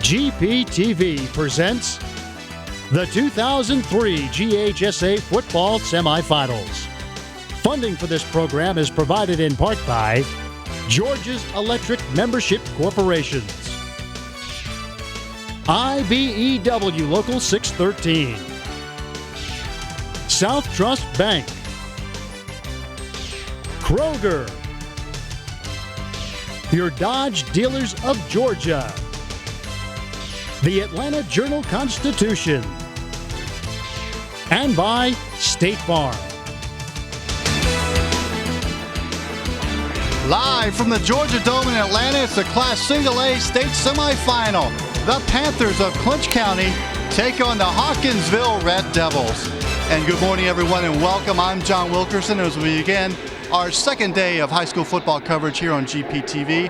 GPTV presents the 2003 GHSA Football Semifinals. Funding for this program is provided in part by Georgia's Electric Membership Corporations, IBEW Local 613, South Trust Bank, Kroger, your Dodge Dealers of Georgia, the Atlanta Journal-Constitution, and by State Farm. Live from the Georgia Dome in Atlanta, it's the Class Single A state semifinal. The Panthers of Clinch County take on the Hawkinsville Red Devils. And good morning, everyone, and welcome. I'm John Wilkerson as we begin our second day of high school football coverage here on GPTV.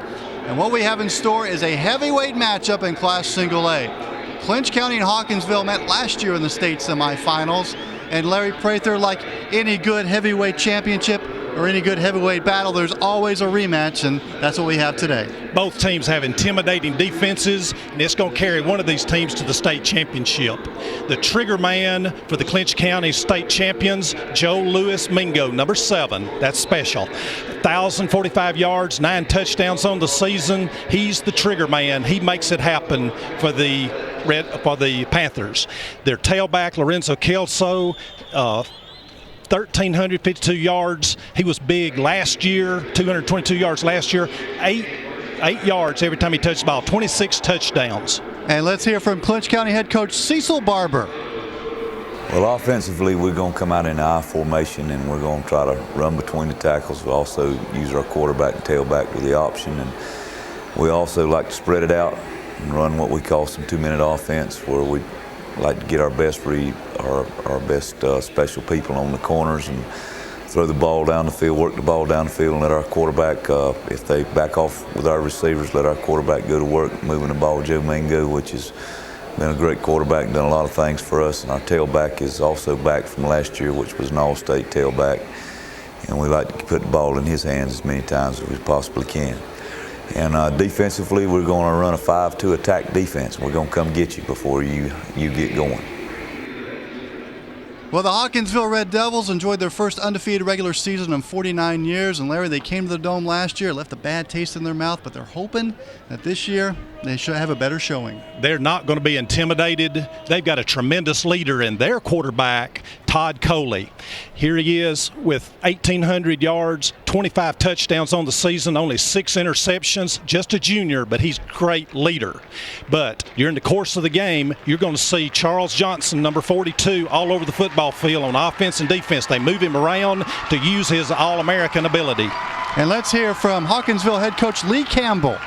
And what we have in store is a heavyweight matchup in Class Single A. Clinch County and Hawkinsville met last year in the state semifinals. And Larry Prather, like any good heavyweight championship or any good heavyweight battle, there's always a rematch, and that's what we have today. Both teams have intimidating defenses, and it's going to carry one of these teams to the state championship. The trigger man for the Clinch County state champions, Joe Louis Mingo, number 7. That's special. 1,045 yards, 9 touchdowns on the season. He's the trigger man. He makes it happen for the Panthers. Their tailback, Lorenzo Kelso, 1,352 yards. He was big last year, 222 yards last year, 8 yards every time he touched the ball, 26 touchdowns. And let's hear from Clinch County head coach Cecil Barber. Well, offensively, we're going to come out in I formation, and we're going to try to run between the tackles. We also use our quarterback and tailback with the option, and we also like to spread it out and run what we call some 2-minute offense, where we like to get our best read, our best special people on the corners and throw the ball down the field, work the ball down the field, and let our quarterback, if they back off with our receivers, let our quarterback go to work moving the ball. Joe Mingo, which has been a great quarterback and done a lot of things for us, and our tailback is also back from last year, which was an all-state tailback, and we like to put the ball in his hands as many times as we possibly can. And defensively, we're going to run a 5-2 attack defense. We're going to come get you before you get going. Well, the Hawkinsville Red Devils enjoyed their first undefeated regular season in 49 years. And Larry, they came to the Dome last year, left a bad taste in their mouth, but they're hoping that this year they should have a better showing. They're not going to be intimidated. They've got a tremendous leader in their quarterback, Todd Coley. Here he is with 1,800 yards, 25 touchdowns on the season, only 6 interceptions, just a junior, but he's a great leader. But during the course of the game, you're going to see Charles Johnson, number 42, all over the football field on offense and defense. They move him around to use his All-American ability. And let's hear from Hawkinsville head coach Lee Campbell.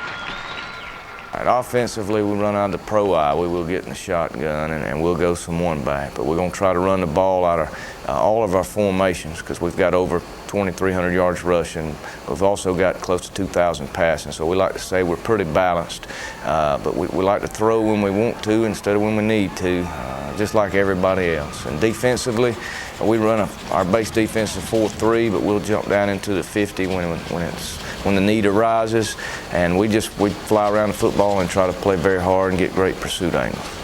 Right, offensively, we run out of the pro eye. We will get in the shotgun and we'll go some one back. But we're going to try to run the ball out of all of our formations because we've got over 2,300 yards rushing. We've also got close to 2,000 passing. So we like to say we're pretty balanced. But we like to throw when we want to instead of when we need to, just like everybody else. And defensively, we run our base defense is 4-3, but we'll jump down into the 50 when the need arises, and we fly around the football and try to play very hard and get great pursuit angles.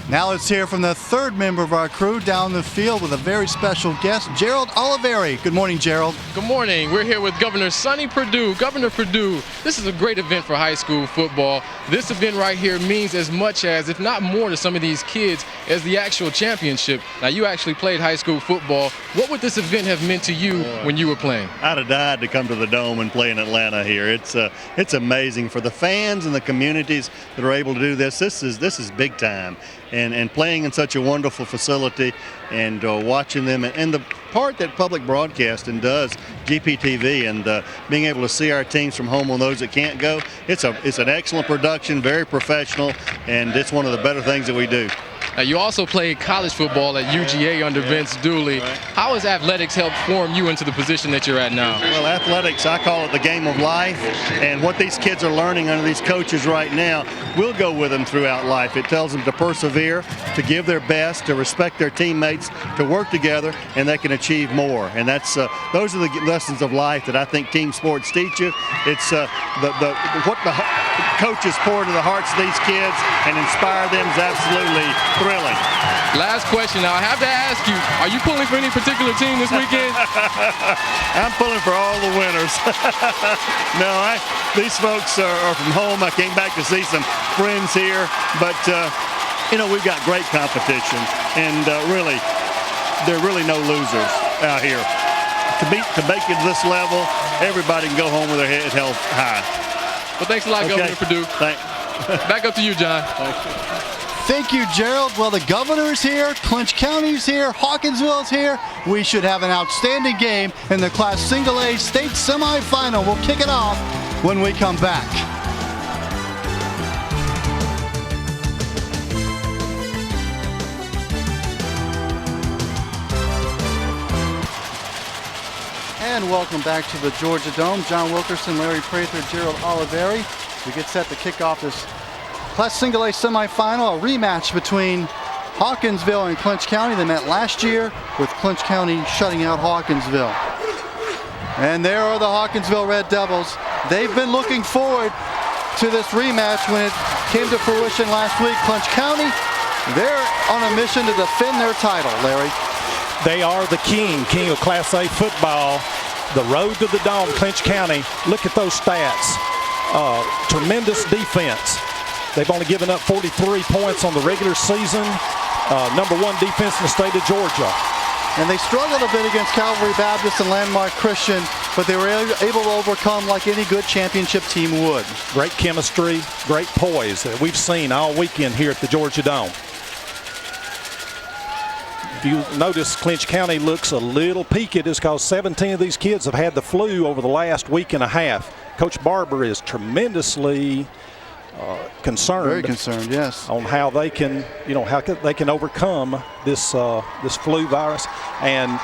Now let's hear from the third member of our crew down the field with a very special guest, Gerald Oliveri. Good morning, Gerald. Good morning. We're here with Governor Sonny Perdue. Governor Perdue, this is a great event for high school football. This event right here means as much as, if not more, to some of these kids as the actual championship. Now, you actually played high school football. What would this event have meant to you when you were playing? I'd have died to come to the Dome and play in Atlanta here. It's amazing for the fans and the communities that are able to do this. This is big time. And playing in such a wonderful facility and watching them, and the part that public broadcasting does, GPTV, and being able to see our teams from home on those that can't go, it's an excellent production, very professional, and it's one of the better things that we do. You also played college football at UGA under Vince Dooley. Right. How has athletics helped form you into the position that you're at now? Well, athletics, I call it the game of life, and what these kids are learning under these coaches right now will go with them throughout life. It tells them to persevere, to give their best, to respect their teammates, to work together, and they can achieve more. And that's those are the lessons of life that I think team sports teach you. It's what the coaches pour into the hearts of these kids and inspire them is absolutely thrilling. Last question. Now, I have to ask you, are you pulling for any particular team this weekend? I'm pulling for all the winners. No, these folks are from home. I came back to see some friends here, but we've got great competition, and really, there are really no losers out here. To make it to this level, everybody can go home with their head held high. Well, thanks a lot, Governor Perdue. Thanks. Back up to you, John. Thank you, Gerald. Well, the governor's here, Clinch County's here, Hawkinsville's here. We should have an outstanding game in the Class Single A state semifinal. We'll kick it off when we come back. And welcome back to the Georgia Dome. John Wilkerson, Larry Prather, Gerald Oliveri. We get set to kick off this Class Single A semifinal, a rematch between Hawkinsville and Clinch County. They met last year with Clinch County shutting out Hawkinsville. And there are the Hawkinsville Red Devils. They've been looking forward to this rematch when it came to fruition last week. Clinch County, they're on a mission to defend their title, Larry. They are the king of Class A football. The road to the Dome, Clinch County. Look at those stats. Tremendous defense. They've only given up 43 points on the regular season. Number 1 defense in the state of Georgia. And they struggled a bit against Calvary Baptist and Landmark Christian, but they were able to overcome like any good championship team would. Great chemistry, great poise that we've seen all weekend here at the Georgia Dome. If you notice, Clinch County looks a little peaked. It's because 17 of these kids have had the flu over the last week and a half. Coach Barber is tremendously concerned. Very concerned, yes. On how they can, how they can overcome this this flu virus, and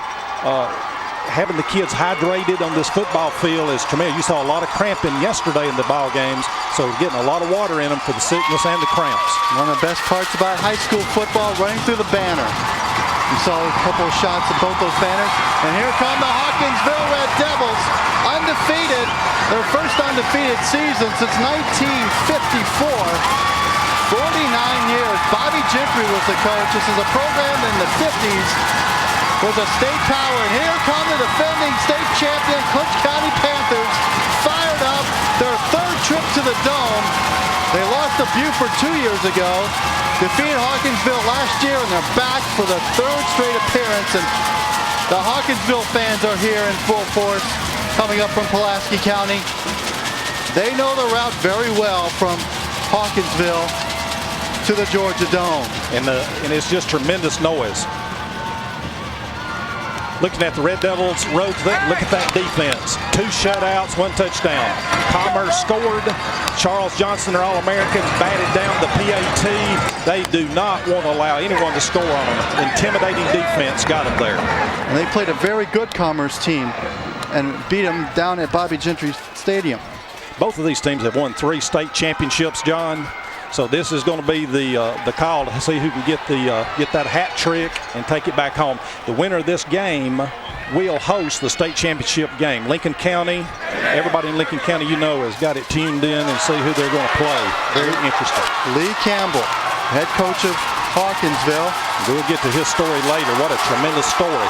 having the kids hydrated on this football field is tremendous. You saw a lot of cramping yesterday in the ball games, so getting a lot of water in them for the sickness and the cramps. One of the best parts about high school football, running through the banner. You saw a couple of shots of both those banners. And here come the Hawkinsville Red Devils, undefeated. Their first undefeated season since 1954. 49 years. Bobby Gentry was the coach. This is a program in the 50s. Was a state power. And here come the defending state champion Clinch County Panthers. Fired up. Their third trip to the Dome. They lost to Buford 2 years ago. Defeated Hawkinsville last year, and they're back for the third straight appearance. And the Hawkinsville fans are here in full force, coming up from Pulaski County. They know the route very well from Hawkinsville to the Georgia Dome. And it's just tremendous noise. Looking at the Red Devils road, look at that defense. 2 shutouts, 1 touchdown. Commerce scored. Charles Johnson, their All-American, batted down the PAT. They do not want to allow anyone to score on them. Intimidating defense got them there. And they played a very good Commerce team and beat them down at Bobby Gentry Stadium. Both of these teams have won 3 state championships, John. So this is going to be the call to see who can get that hat trick and take it back home. The winner of this game will host the state championship game. Lincoln County, everybody in Lincoln County has got it tuned in and see who they're going to play. Very interesting. Lee Campbell, head coach of Hawkinsville. We'll get to his story later. What a tremendous story.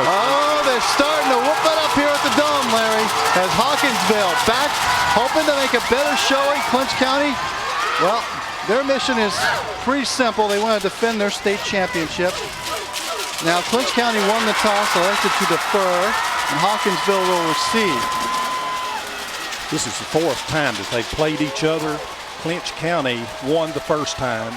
Oh, they're starting to whoop it up here at the Dome, Larry, as Hawkinsville back, hoping to make a better showing. Clinch County, well, their mission is pretty simple. They want to defend their state championship. Now, Clinch County won the toss, elected to defer, and Hawkinsville will receive. This is the 4th time that they've played each other. Clinch County won the first time.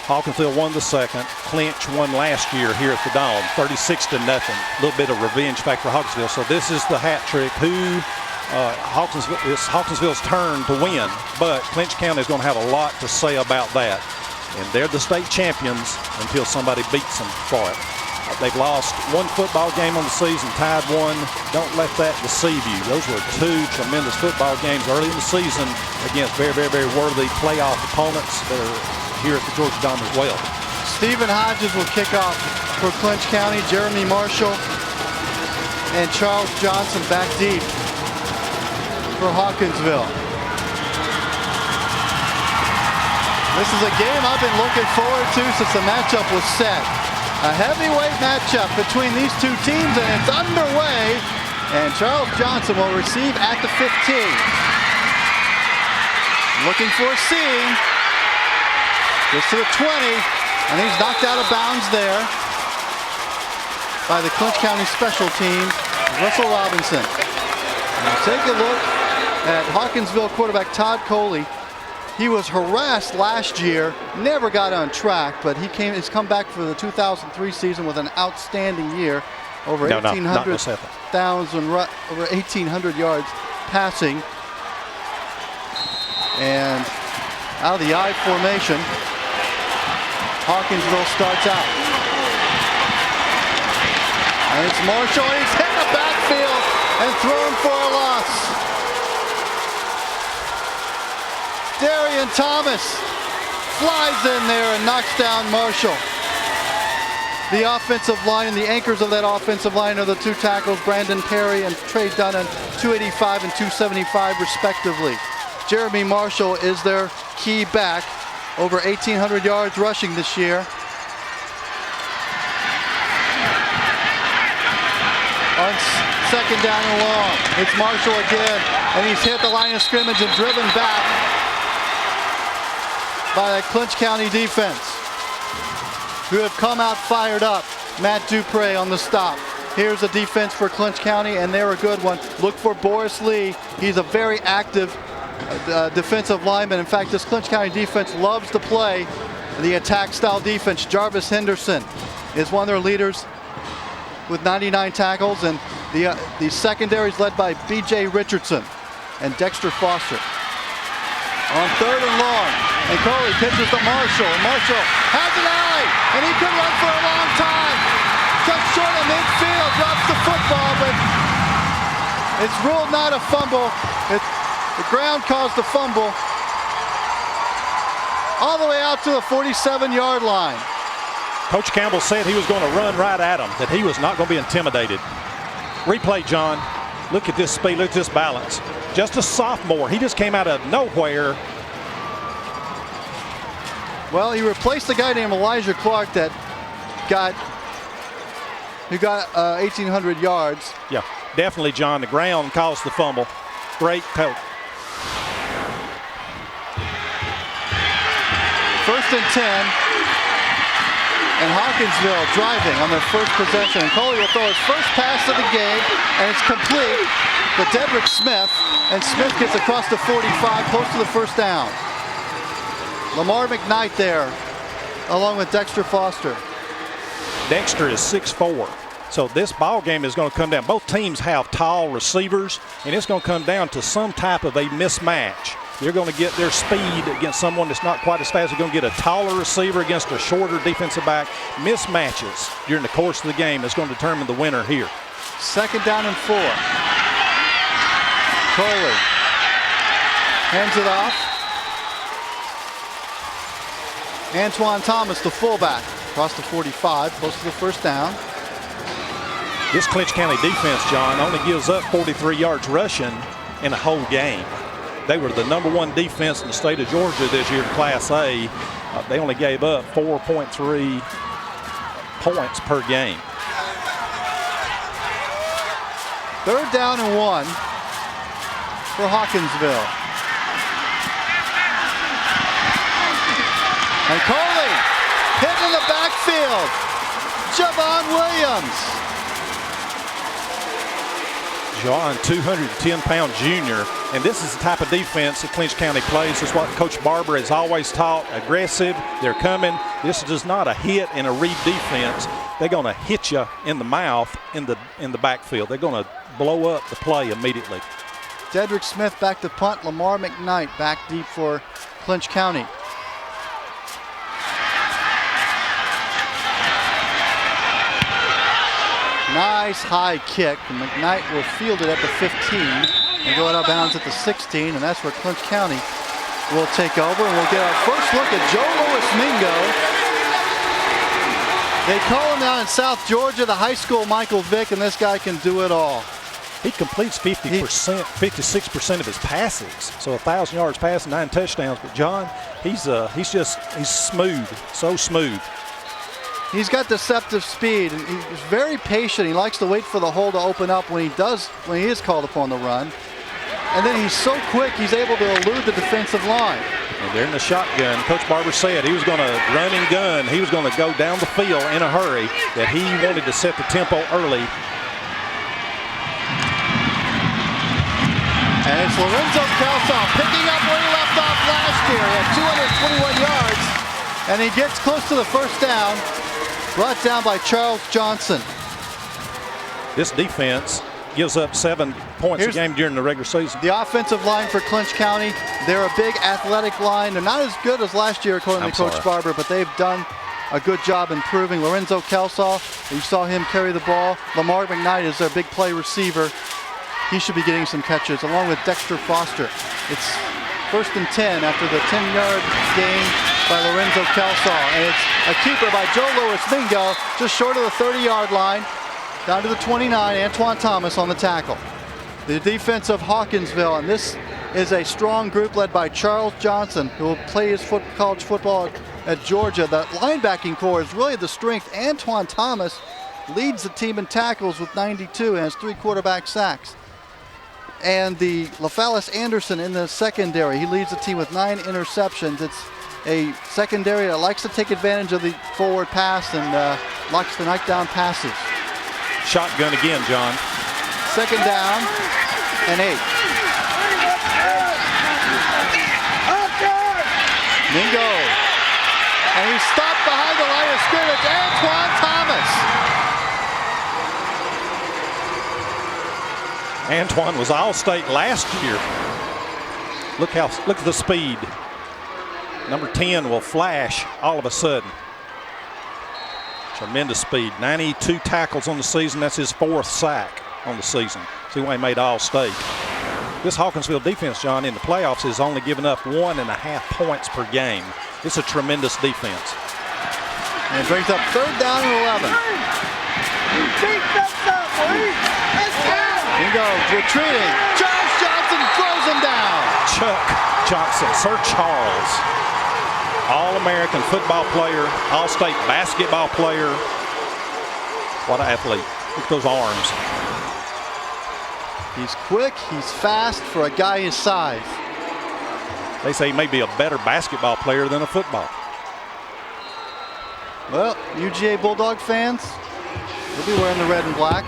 Hawkinsville won the second. Clinch won last year here at the Dome, 36-0. A little bit of revenge factor for Hawkinsville. So this is the hat trick. It's Hawkinsville's turn to win, but Clinch County is going to have a lot to say about that. and they're the state champions until somebody beats them for it. They've lost one football game on the season, tied one. Don't let that deceive you. Those were two tremendous football games early in the season against very, very, very worthy playoff opponents that are here at the Georgia Dome as well. Stephen Hodges will kick off for Clinch County. Jeremy Marshall and Charles Johnson back deep for Hawkinsville. This is a game I've been looking forward to since the matchup was set. A heavyweight matchup between these two teams, and it's underway. And Charles Johnson will receive at the 15. Looking for a seam. Gets to the 20, and he's knocked out of bounds there by the Clinch County special teams, Russell Robinson. Now take a look at Hawkinsville quarterback Todd Coley. He was harassed last year, never got on track, but he's come back for the 2003 season with an outstanding year, over 1,800 yards passing. And out of the I formation, Hawkinsville starts out. And it's Marshall, he's hit the backfield and thrown for a loss. Darian Thomas flies in there and knocks down Marshall. The offensive line, the anchors of that offensive line are the two tackles, Brandon Perry and Trey Dunnan, 285 and 275 respectively. Jeremy Marshall is their key back, over 1,800 yards rushing this year. On second down and long, it's Marshall again, and he's hit the line of scrimmage and driven back by that Clinch County defense, who have come out fired up. Matt Dupre on the stop. Here's a defense for Clinch County, and they're a good one. Look for Boris Lee. He's a very active defensive lineman. In fact, this Clinch County defense loves to play the attack style defense. Jarvis Henderson is one of their leaders with 99 tackles, and the secondary is led by B.J. Richardson and Dexter Foster. On third and long, and Coley pitches to Marshall, and Marshall has an eye, and he could run for a long time. Just short of midfield, drops the football, but it's ruled not a fumble. The ground caused the fumble. All the way out to the 47-yard line. Coach Campbell said he was going to run right at him, that he was not going to be intimidated. Replay, John. Look at this speed, look at this balance. Just a sophomore, he just came out of nowhere. Well, he replaced a guy named Elijah Clark who got 1,800 yards. Yeah, definitely, John. The ground caused the fumble. Great coach. First and 10. And Hawkinsville driving on their first possession. And Coley will throw his first pass of the game, and it's complete to Dedrick Smith. And Smith gets across the 45, close to the first down. Lamar McKnight there, along with Dexter Foster. Dexter is 6'4". So this ball game is going to come down. Both teams have tall receivers, and it's going to come down to some type of a mismatch. You're going to get their speed against someone that's not quite as fast. You're going to get a taller receiver against a shorter defensive back. Mismatches during the course of the game is going to determine the winner here. Second down and 4. Coley hands it off. Antoine Thomas, the fullback, across the 45, close to the first down. This Clinch County defense, John, only gives up 43 yards rushing in a whole game. They were the #1 defense in the state of Georgia this year in Class A. They only gave up 4.3 points per game. Third down and 1 for Hawkinsville. And Coley hit in the backfield. Javon Williams. John, 210-pound junior, and this is the type of defense that Clinch County plays. It's what Coach Barber has always taught. Aggressive, they're coming. This is just not a hit and a read defense. They're going to hit you in the mouth in the backfield. They're going to blow up the play immediately. Dedrick Smith back to punt. Lamar McKnight back deep for Clinch County. Nice high kick. And McKnight will field it at the 15 and go out of bounds at the 16, and that's where Clinch County will take over. And we'll get our first look at Joe Louis Mingo. They call him down in South Georgia, the high school Michael Vick, and this guy can do it all. He completes 56% of his passes. So 1,000 yards passing, 9 touchdowns. But John, he's smooth, so smooth. He's got deceptive speed, and he's very patient. He likes to wait for the hole to open up when he is called upon the run. And then he's so quick, he's able to elude the defensive line. And they're in the shotgun. Coach Barber said he was going to run and gun. He was going to go down the field in a hurry, that he wanted to set the tempo early. And it's Lorenzo Calsall picking up where he left off last year. He had 221 yards, and he gets close to the first down. Brought down by Charles Johnson. This defense gives up 7 points a game during the regular season. The offensive line for Clinch County, they're a big athletic line. They're not as good as last year, according to Coach Barber, but they've done a good job improving. Lorenzo Calsall, you saw him carry the ball. Lamar McKnight is their big play receiver. He should be getting some catches, along with Dexter Foster. It's 1st and 10 after the 10-yard gain by Lorenzo Calsall. And it's a keeper by Joe Louis Mingo, just short of the 30-yard line. Down to the 29, Antoine Thomas on the tackle. The defense of Hawkinsville, and this is a strong group led by Charles Johnson, who will play his college football at Georgia. The linebacking core is really the strength. Antoine Thomas leads the team in tackles with 92 and has 3 quarterback sacks. And the LaFallis Anderson in the secondary, he leads the team with 9 interceptions. It's a secondary that likes to take advantage of the forward pass and likes to knock down passes. Shotgun again, John. 2nd down and 8. Mingo. And he's stopped behind the line of scrimmage. Antoine Thomas. Antoine was All-State last year. Look at the speed. Number 10 will flash all of a sudden. Tremendous speed. 92 tackles on the season. That's his 4th sack on the season. See why he made All-State. This Hawkinsville defense, John, in the playoffs has only given up 1.5 points per game. It's a tremendous defense. And it brings up 3rd down and 11. Mingo retreating. Charles Johnson throws him down. Chuck Johnson, Sir Charles. All-American football player, All-State basketball player. What an athlete. Look at those arms. He's quick, he's fast for a guy his size. They say he may be a better basketball player than a football. Well, UGA Bulldog fans, he'll be wearing the red and black,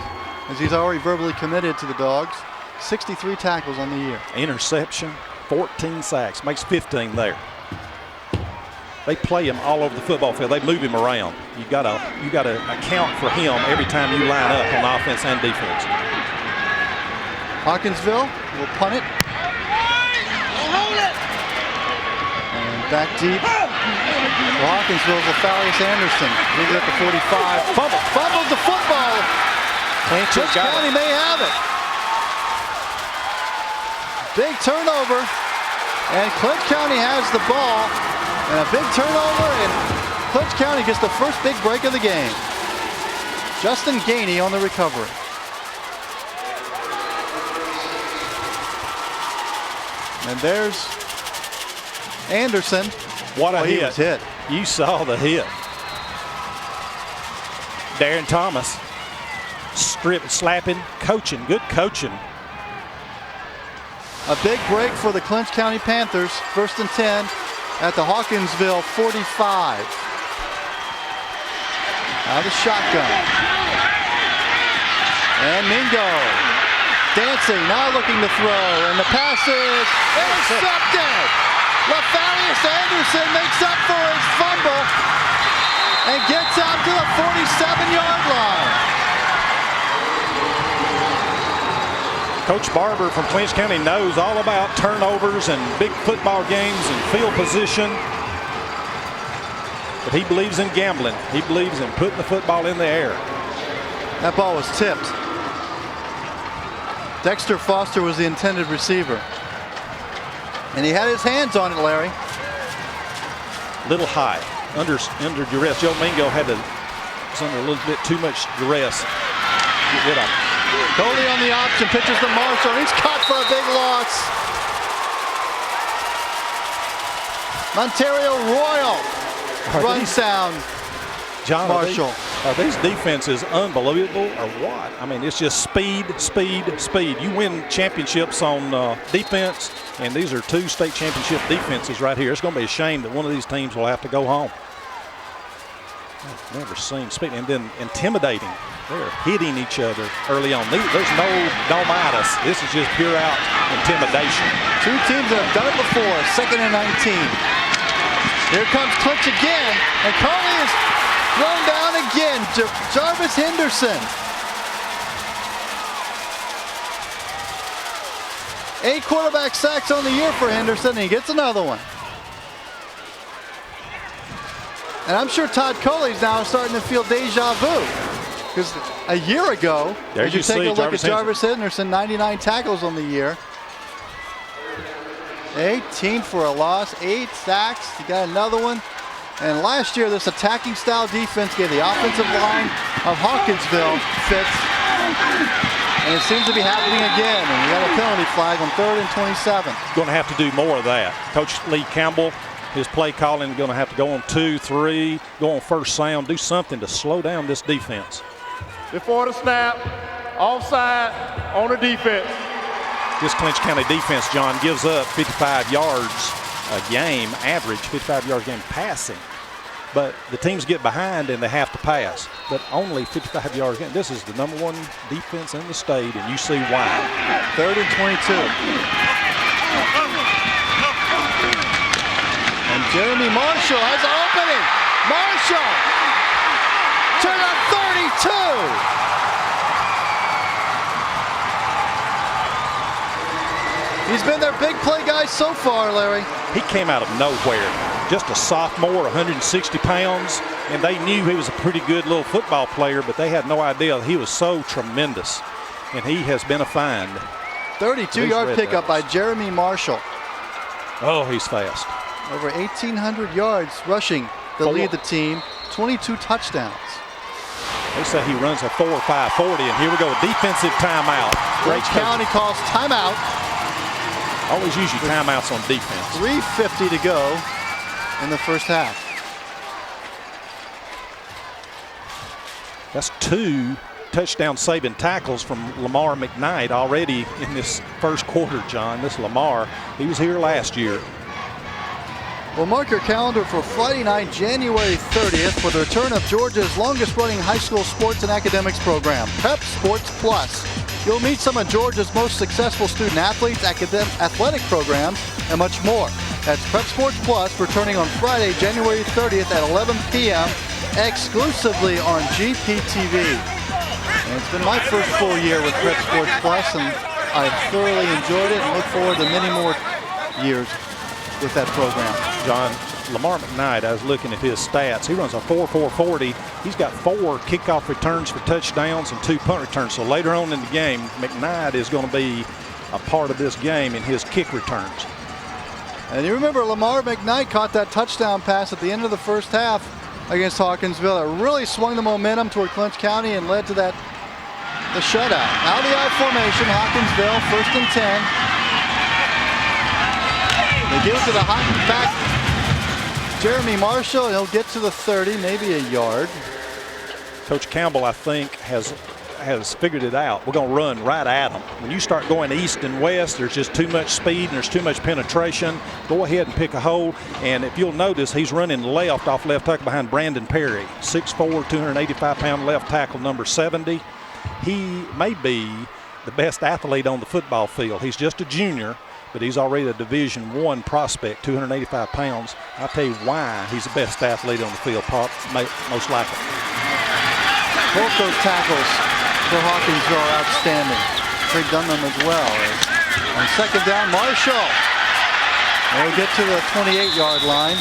as he's already verbally committed to the Dogs. 63 tackles on the year. Interception, 14 sacks, makes 15 there. They play him all over the football field. They move him around. You gotta account for him every time you line up on offense and defense. Hawkinsville will punt it. And back deep. Well, Hawkinsville's LaFallis Anderson. Leaves it at the 45. Fumbles the football. Clinch County may have it. Big turnover. And Clinch County has the ball. And a big turnover, and Clinch County gets the first big break of the game. Justin Gainey on the recovery. And there's Anderson. What a hit. He was hit. You saw the hit. Darren Thomas, slapping, coaching, good coaching. A big break for the Clinch County Panthers. 1st and 10. At the Hawkinsville 45. Now the shotgun. And Mingo dancing, now looking to throw, and the pass is intercepted. LaFallis Anderson makes up for his fumble and gets out to the 47-yard line. Coach Barber from Clinch County knows all about turnovers and big football games and field position. But he believes in gambling. He believes in putting the football in the air. That ball was tipped. Dexter Foster was the intended receiver. And he had his hands on it, Larry. Little high, under duress. Joe Mingo was under a little bit too much duress. Get rid of it. Coley on the option, pitches to Marshall. He's caught for a big loss. Ontario Royal runs down John, Marshall. Are these defenses unbelievable or what? I mean, it's just speed, speed, speed. You win championships on defense, and these are 2 state championship defenses right here. It's going to be a shame that one of these teams will have to go home. I've never seen speed. And then intimidating. They're hitting each other early on. There's no domitis. This is just pure out intimidation. 2 teams that have done it before. 2nd and 19. Here comes Clinch again, and Coley is thrown down again. Jarvis Henderson. 8 quarterback sacks on the year for Henderson, and he gets another one. And I'm sure Todd Coley's now starting to feel deja vu. Because a year ago, as you take a look at Jarvis Henderson, 99 tackles on the year. 18 for a loss, 8 sacks. He got another one. And last year, this attacking style defense gave the offensive line of Hawkinsville fits. And it seems to be happening again. And we got a penalty flag on 3rd and 27. Going to have to do more of that. Coach Lee Campbell, his play calling, going to have to go on 2, 3, go on first sound, do something to slow down this defense. Before the snap, offside on the defense. This Clinch County defense, John, gives up 55 yards a game, average 55 yards a game passing. But the teams get behind and they have to pass. But only 55 yards a game. This is the #1 defense in the state, and you see why. 3rd and 22. And Jeremy Marshall has an opening. Marshall to the 32. He's been their big play guy so far, Larry. He came out of nowhere. Just a sophomore, 160 pounds, and they knew he was a pretty good little football player, but they had no idea he was so tremendous, and he has been a find. 32-yard pickup by Jeremy Marshall. Oh, he's fast. Over 1,800 yards rushing to lead the team, 22 touchdowns. They say he runs a 4.5 40, and here we go, a defensive timeout. Clinch County calls timeout. Always use your timeouts on defense. 3:50 to go in the first half. That's 2 touchdown saving tackles from Lamar McKnight already in this first quarter, John. This Lamar, he was here last year. Well, mark your calendar for Friday night, January 30th, for the return of Georgia's longest-running high school sports and academics program, Prep Sports Plus. You'll meet some of Georgia's most successful student athletes, athletic programs, and much more. That's Prep Sports Plus, returning on Friday, January 30th at 11 p.m. exclusively on GPTV. And it's been my first full year with Prep Sports Plus, and I've thoroughly enjoyed it and look forward to many more years with that program. John, Lamar McKnight, I was looking at his stats. He runs a 4.4 40. He's got 4 kickoff returns for touchdowns and 2 punt returns. So later on in the game, McKnight is going to be a part of this game in his kick returns. And you remember Lamar McKnight caught that touchdown pass at the end of the first half against Hawkinsville. It really swung the momentum toward Clinch County and led to the shutout. Out of the I formation, Hawkinsville, 1st and 10. They give it to the hot back Jeremy Marshall. He'll get to the 30, maybe a yard. Coach Campbell, I think, has figured it out. We're going to run right at them. When you start going east and west, there's just too much speed and there's too much penetration. Go ahead and pick a hole. And if you'll notice, he's running left off left tackle behind Brandon Perry, 6'4", 285-pound left tackle, number 70. He may be the best athlete on the football field. He's just a junior, but he's already a Division I prospect, 285 pounds. I'll tell you why he's the best athlete on the field, most likely. Both those tackles for Hawkinsville are outstanding. Trey Dunham as well. On 2nd down, Marshall. They'll get to the 28-yard line.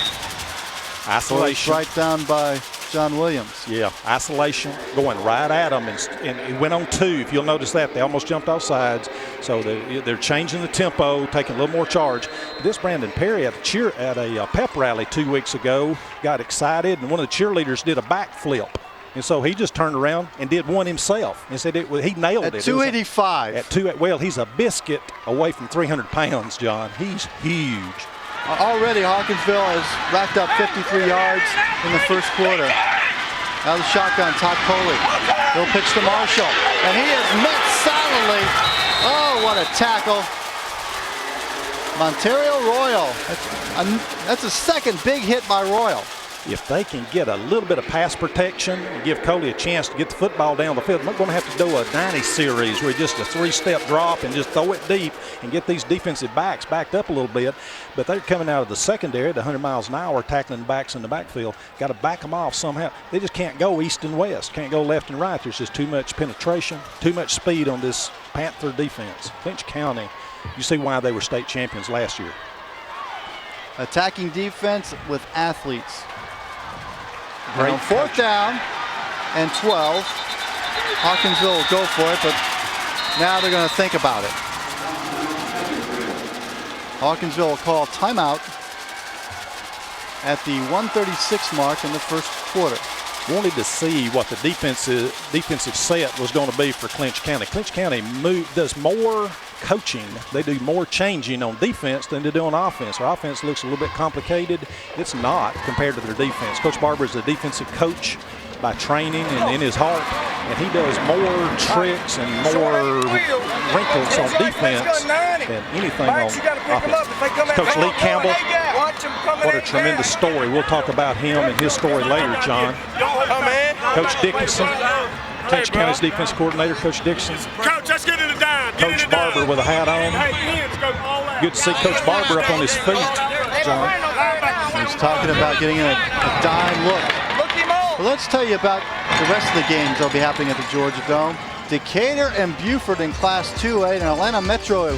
Isolation. Right down by John Williams. Yeah, isolation, going right at them, and it went on 2. If you'll notice that, they almost jumped off sides. So they're changing the tempo, taking a little more charge. This Brandon Perry at a pep rally 2 weeks ago got excited, and one of the cheerleaders did a backflip. And so he just turned around and did one himself and said he nailed it. At 285. Well, he's a biscuit away from 300 pounds, John. He's huge. Already Hawkinsville has racked up 53 yards in the first quarter. Now the shotgun, Todd Coley. He'll pitch to Marshall. And he is met solidly. Oh, what a tackle. Montario Royal. That's a second big hit by Royal. If they can get a little bit of pass protection and give Coley a chance to get the football down the field, we're going to have to do a 90 series where just a 3-step drop and just throw it deep and get these defensive backs backed up a little bit. But they're coming out of the secondary at 100 miles an hour, tackling backs in the backfield. Got to back them off somehow. They just can't go east and west, can't go left and right. There's just too much penetration, too much speed on this Panther defense. Clinch County, you see why they were state champions last year. Attacking defense with athletes. Great on 4th down and 12. Hawkinsville will go for it, but now they're going to think about it. Hawkinsville will call timeout at the 1:36 mark in the first quarter. Wanted to see what the defensive set was going to be for Clinch County. Clinch County does more coaching. They do more changing on defense than they do on offense. Their offense looks a little bit complicated. It's not compared to their defense. Coach Barber is a defensive coach by training and in his heart, and he does more tricks and more wrinkles on defense than anything on offense. Coach Lee Campbell, what a tremendous story. We'll talk about him and his story later, John. Coach Dickinson, Clinch County's defense coordinator, Coach Dixon. Coach, let's get in the dime. Coach Barber with a hat on. Good to see Coach Barber up on his feet, John. He's talking about getting a dime look. Well, let's tell you about the rest of the games that'll be happening at the Georgia Dome. Decatur and Buford in Class 2A, an Atlanta Metro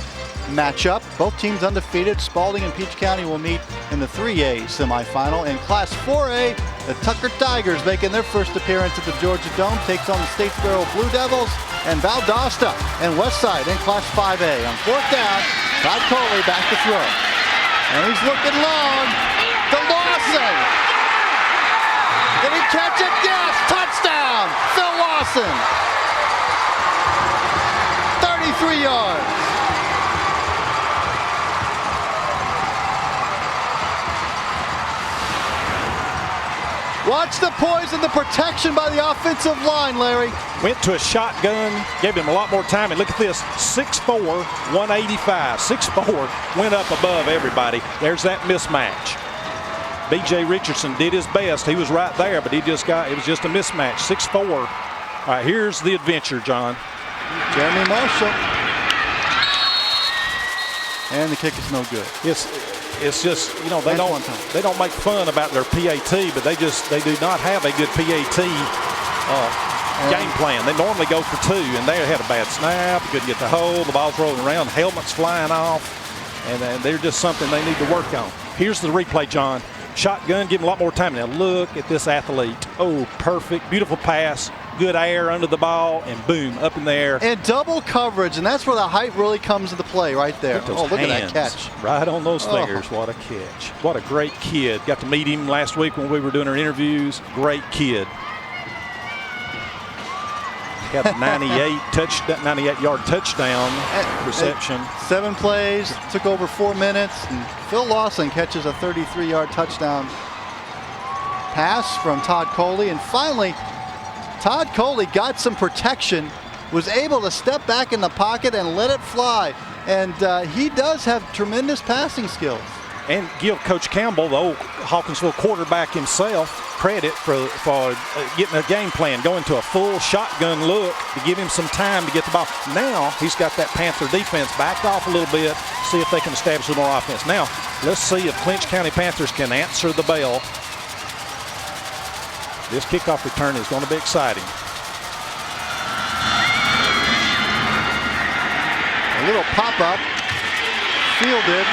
matchup. Both teams undefeated. Spalding and Peach County will meet in the 3A semifinal. In Class 4A, the Tucker Tigers making their first appearance at the Georgia Dome takes on the Statesboro Blue Devils, and Valdosta and Westside in Class 5A. On 4th down, Todd Coley back to throw. And he's looking long. To Lawson. Did he catch it? Yes! Touchdown! Phil Lawson. 33 yards. Watch the poise and the protection by the offensive line, Larry. Went to a shotgun, gave him a lot more time. And look at this, 6'4", 185. 6'4", went up above everybody. There's that mismatch. B.J. Richardson did his best. He was right there, but it was just a mismatch. 6'4". All right, here's the adventure, John. Jeremy Marshall. And the kick is no good. It's just, you know, they don't make fun about their PAT, but they do not have a good PAT game plan. They normally go for 2, and they had a bad snap, couldn't get the hold, the ball's rolling around, helmets flying off, and they're just something they need to work on. Here's the replay, John. Shotgun, give him a lot more time. Now look at this athlete. Oh, perfect, beautiful pass, good air under the ball, and boom, up in the air. And double coverage, and that's where the height really comes into play right there. Look at that catch. Right on those fingers. What a catch. What a great kid. Got to meet him last week when we were doing our interviews. Great kid. Got a 98-yard touchdown reception. 7 plays, took over 4 minutes, and Phil Lawson catches a 33-yard touchdown pass from Todd Coley. And finally, Todd Coley got some protection, was able to step back in the pocket and let it fly. And he does have tremendous passing skills. And give Coach Campbell, the old Hawkinsville quarterback himself, credit for getting a game plan, going to a full shotgun look to give him some time to get the ball. Now he's got that Panther defense backed off a little bit, see if they can establish a little more offense. Now let's see if Clinch County Panthers can answer the bell. This kickoff return is going to be exciting. A little pop-up, fielded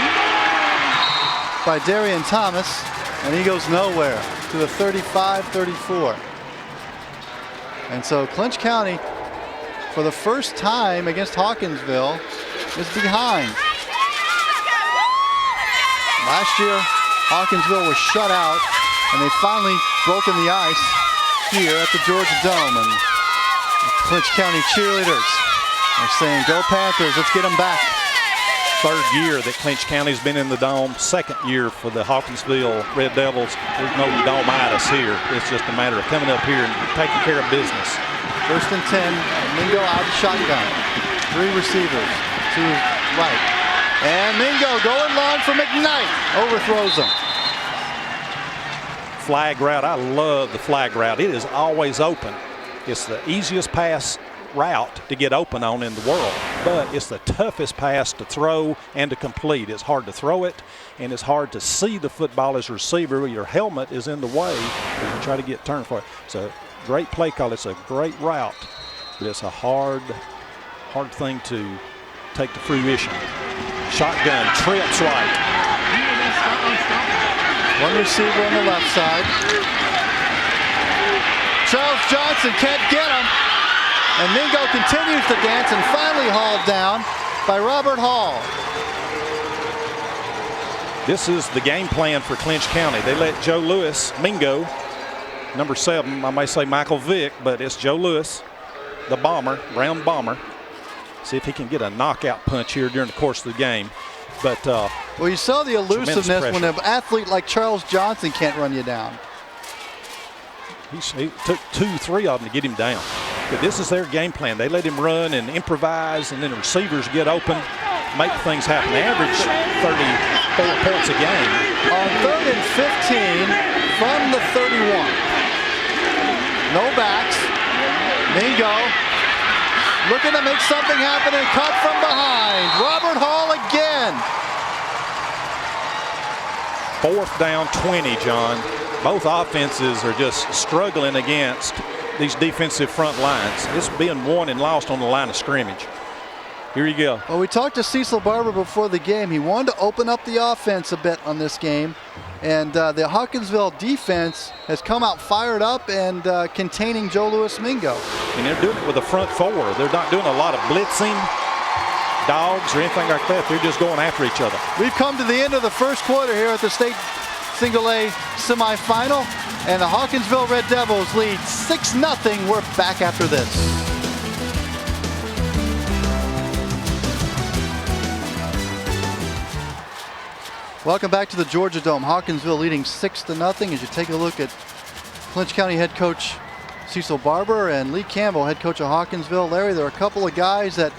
by Darian Thomas, and he goes nowhere. to the 35-34. And so Clinch County, for the first time against Hawkinsville, is behind. Last year, Hawkinsville was shut out, and they finally broken the ice here at the Georgia Dome. And the Clinch County cheerleaders are saying, "Go Panthers, let's get them back." Third year that Clinch County's been in the Dome. Second year for the Hawkinsville Red Devils. There's no Dome-itis here. It's just a matter of coming up here and taking care of business. 1st and 10, Mingo out of shotgun. 3 receivers to his right. And Mingo going long for McKnight. Overthrows him. Flag route. I love the flag route. It is always open. It's the easiest pass route to get open on in the world, but it's the toughest pass to throw and to complete. It's hard to throw it, and it's hard to see the football as a receiver. Your helmet is in the way when you try to get turned for it. It's a great play call. It's a great route, but it's a hard thing to take to fruition. Shotgun, trips right. 1 receiver on the left side. Charles Johnson can't get him. And Mingo continues to dance and finally hauled down by Robert Hall. This is the game plan for Clinch County. They let Joe Lewis, Mingo, number 7, I may say Michael Vick, but it's Joe Lewis, the bomber, Brown bomber. See if he can get a knockout punch here during the course of the game. But well, you saw the elusiveness when an athlete like Charles Johnson can't run you down. He took 2-3 of them to get him down. But this is their game plan. They let him run and improvise, and then the receivers get open, make things happen. They average 34 points a game. On 3rd and 15 from the 31. No backs. Mingo looking to make something happen and cut from behind. Robert Hall again. 4th down 20, John. Both offenses are just struggling against these defensive front lines. It's being won and lost on the line of scrimmage. Here you go. Well, we talked to Cecil Barber before the game. He wanted to open up the offense a bit on this game. And the Hawkinsville defense has come out fired up and containing Joe Louis Mingo. And they're doing it with a front 4. They're not doing a lot of blitzing, dogs, or anything like that. They're just going after each other. We've come to the end of the first quarter here at the state Single A semifinal, and the Hawkinsville Red Devils lead 6-0. We're back after this. Welcome back to the Georgia Dome. Hawkinsville leading 6-0 as you take a look at Clinch County head coach Cecil Barber and Lee Campbell, head coach of Hawkinsville. Larry, there are a couple of guys that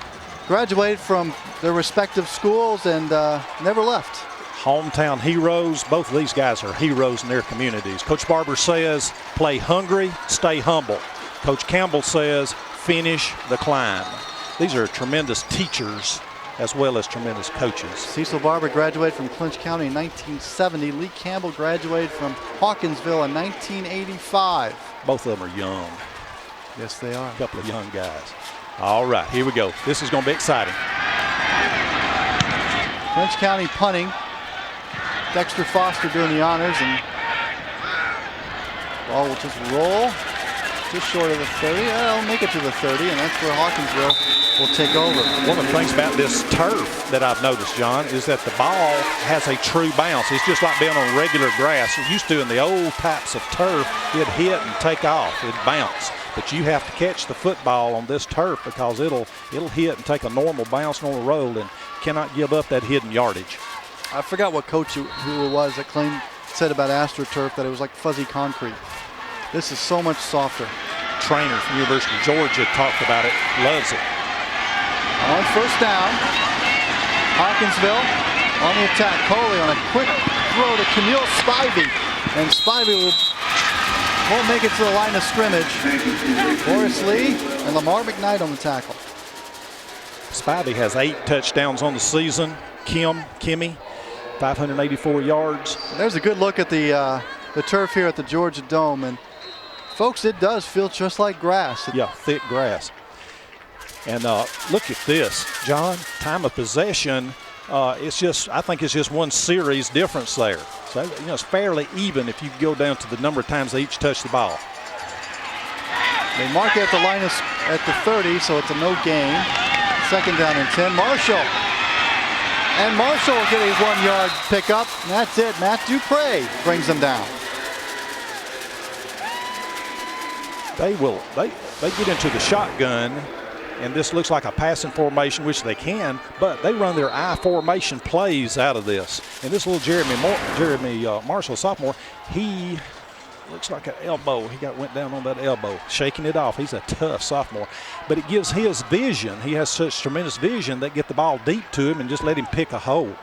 graduated from their respective schools and never left. Hometown heroes. Both of these guys are heroes in their communities. Coach Barber says, play hungry, stay humble. Coach Campbell says, finish the climb. These are tremendous teachers as well as tremendous coaches. Cecil Barber graduated from Clinch County in 1970. Lee Campbell graduated from Hawkinsville in 1985. Both of them are young. Yes, they are. A couple of young guys. All right, here we go. This is going to be exciting. Clinch County punting. Dexter Foster doing the honors, and ball will just roll just short of the 30. I'll make it to the 30, and that's where Hawkinsville will take over. One of the things about this turf that I've noticed, John, is that the ball has a true bounce. It's just like being on regular grass. It used to in the old types of turf, it'd hit and take off, it'd bounce. But you have to catch the football on this turf because it'll hit and take a normal bounce on the roll and cannot give up that hidden yardage. I forgot what coach who it was that said about AstroTurf that it was like fuzzy concrete. This is so much softer. Trainer from University of Georgia talked about it, loves it. On 1st down, Hawkinsville on the attack. Coley on a quick throw to Camille Spivey, and Spivey won't make it to the line of scrimmage. Boris Lee and Lamar McKnight on the tackle. Spivey has 8 touchdowns on the season. Kimmy, 584 yards. There's a good look at the turf here at the Georgia Dome, and folks, it does feel just like grass. Yeah, thick grass. And look at this, John. Time of possession I think it's just one series difference there. So, it's fairly even if you go down to the number of times they each touch the ball. They mark it at the line at the 30, so it's a no gain. 2nd down and 10. Marshall. And Marshall will get a 1-yard pickup. And that's it. Matt Dupre brings them down. They get into the shotgun, and this looks like a passing formation, which they can, but they run their I formation plays out of this. And this little Jeremy Marshall, sophomore, he looks like an elbow. He went down on that elbow, shaking it off. He's a tough sophomore. But it gives his vision. He has such tremendous vision that get the ball deep to him and just let him pick a hole.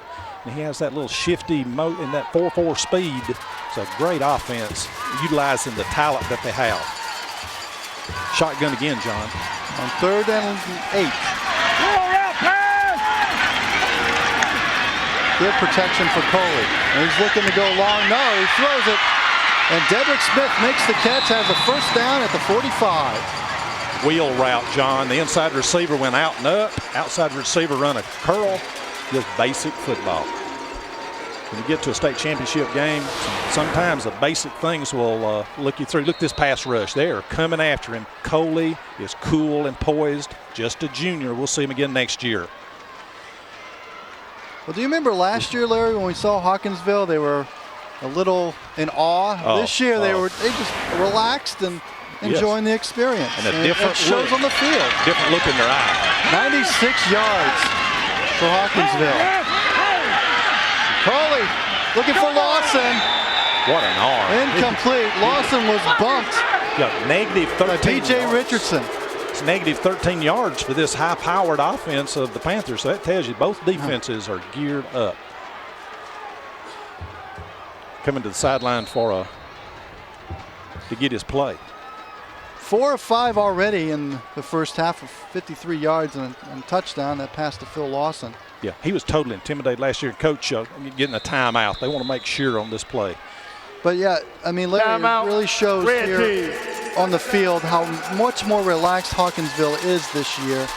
And he has that little shifty in that 4.4 speed. It's a great offense, utilizing the talent that they have. Shotgun again, John. On 3rd and 8. Good protection for Coley. And he's looking to go long. No, he throws it. And Dedrick Smith makes the catch, has a 1st down at the 45. Wheel route, John. The inside receiver went out and up. Outside receiver run a curl. Just basic football. When you get to a state championship game, sometimes the basic things will look you through. Look at this pass rush. They are coming after him. Coley is cool and poised. Just a junior. We'll see him again next year. Well, do you remember last year, Larry, when we saw Hawkinsville, they were a little in awe. This year they just relaxed and enjoying the experience. And a different shows on the field. Different look in their eye. 96 yards for Hawkinsville. Coley looking for Lawson. What an arm. Incomplete. Lawson was bumped. Negative 13. T.J. Richardson. It's negative 13 yards for this high-powered offense of the Panthers. So that tells you both defenses are geared up. Coming to the sideline to get his play. 4 of 5 already in the first half of 53 yards and touchdown. That pass to Phil Lawson. Yeah, he was totally intimidated last year. Coach getting a timeout. They want to make sure on this play. But yeah, I mean, Larry, it really shows here on the field how much more relaxed Hawkinsville is this year.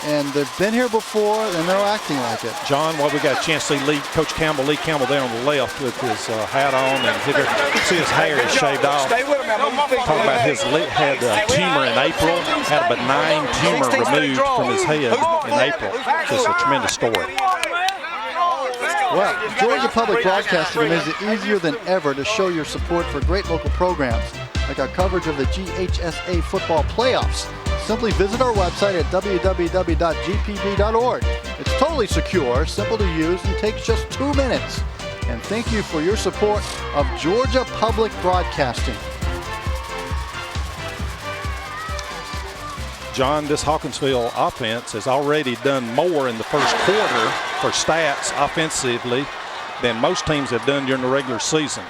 And they've been here before, and they're acting like it. John, we got a chance to see Coach Campbell, Lee Campbell there on the left with his hat on, and you can see his hair is shaved off. Talk about his had a tumor in April, had a benign tumor removed from his head in April. Just a tremendous story. Well, Georgia Public Broadcasting makes it easier than ever to show your support for great local programs, like our coverage of the GHSA football playoffs. Simply visit our website at www.gpb.org. It's totally secure, simple to use, and takes just 2 minutes. And thank you for your support of Georgia Public Broadcasting. John, this Hawkinsville offense has already done more in the first quarter for stats offensively than most teams have done during the regular season.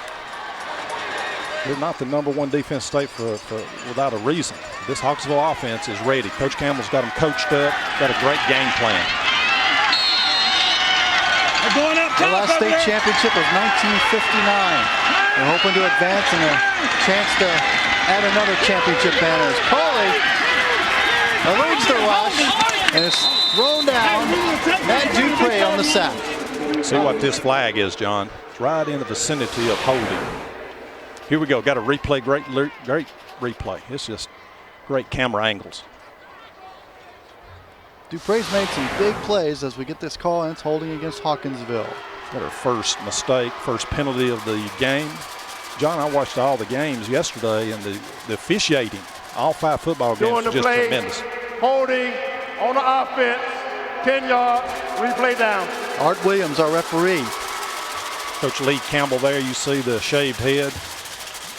They're not the #1 defense state for without a reason. This Hawkinsville offense is ready. Coach Campbell's got them coached up, got a great game plan. The last state championship was 1959. They're hoping to advance and a chance to add another championship banner. Coley eludes the rush and is thrown down. Matt Dupre on the sack. See what this flag is, John. It's right in the vicinity of holding. Here we go. Got a replay. Great replay. It's just great camera angles. Dupre's made some big plays as we get this call, and it's holding against Hawkinsville. Got our first mistake, first penalty of the game. John, I watched all the games yesterday, and the officiating, all 5 football games, are just tremendous. Holding on the offense, 10 yards, replay down. Art Williams, our referee. Coach Lee Campbell there, you see the shaved head.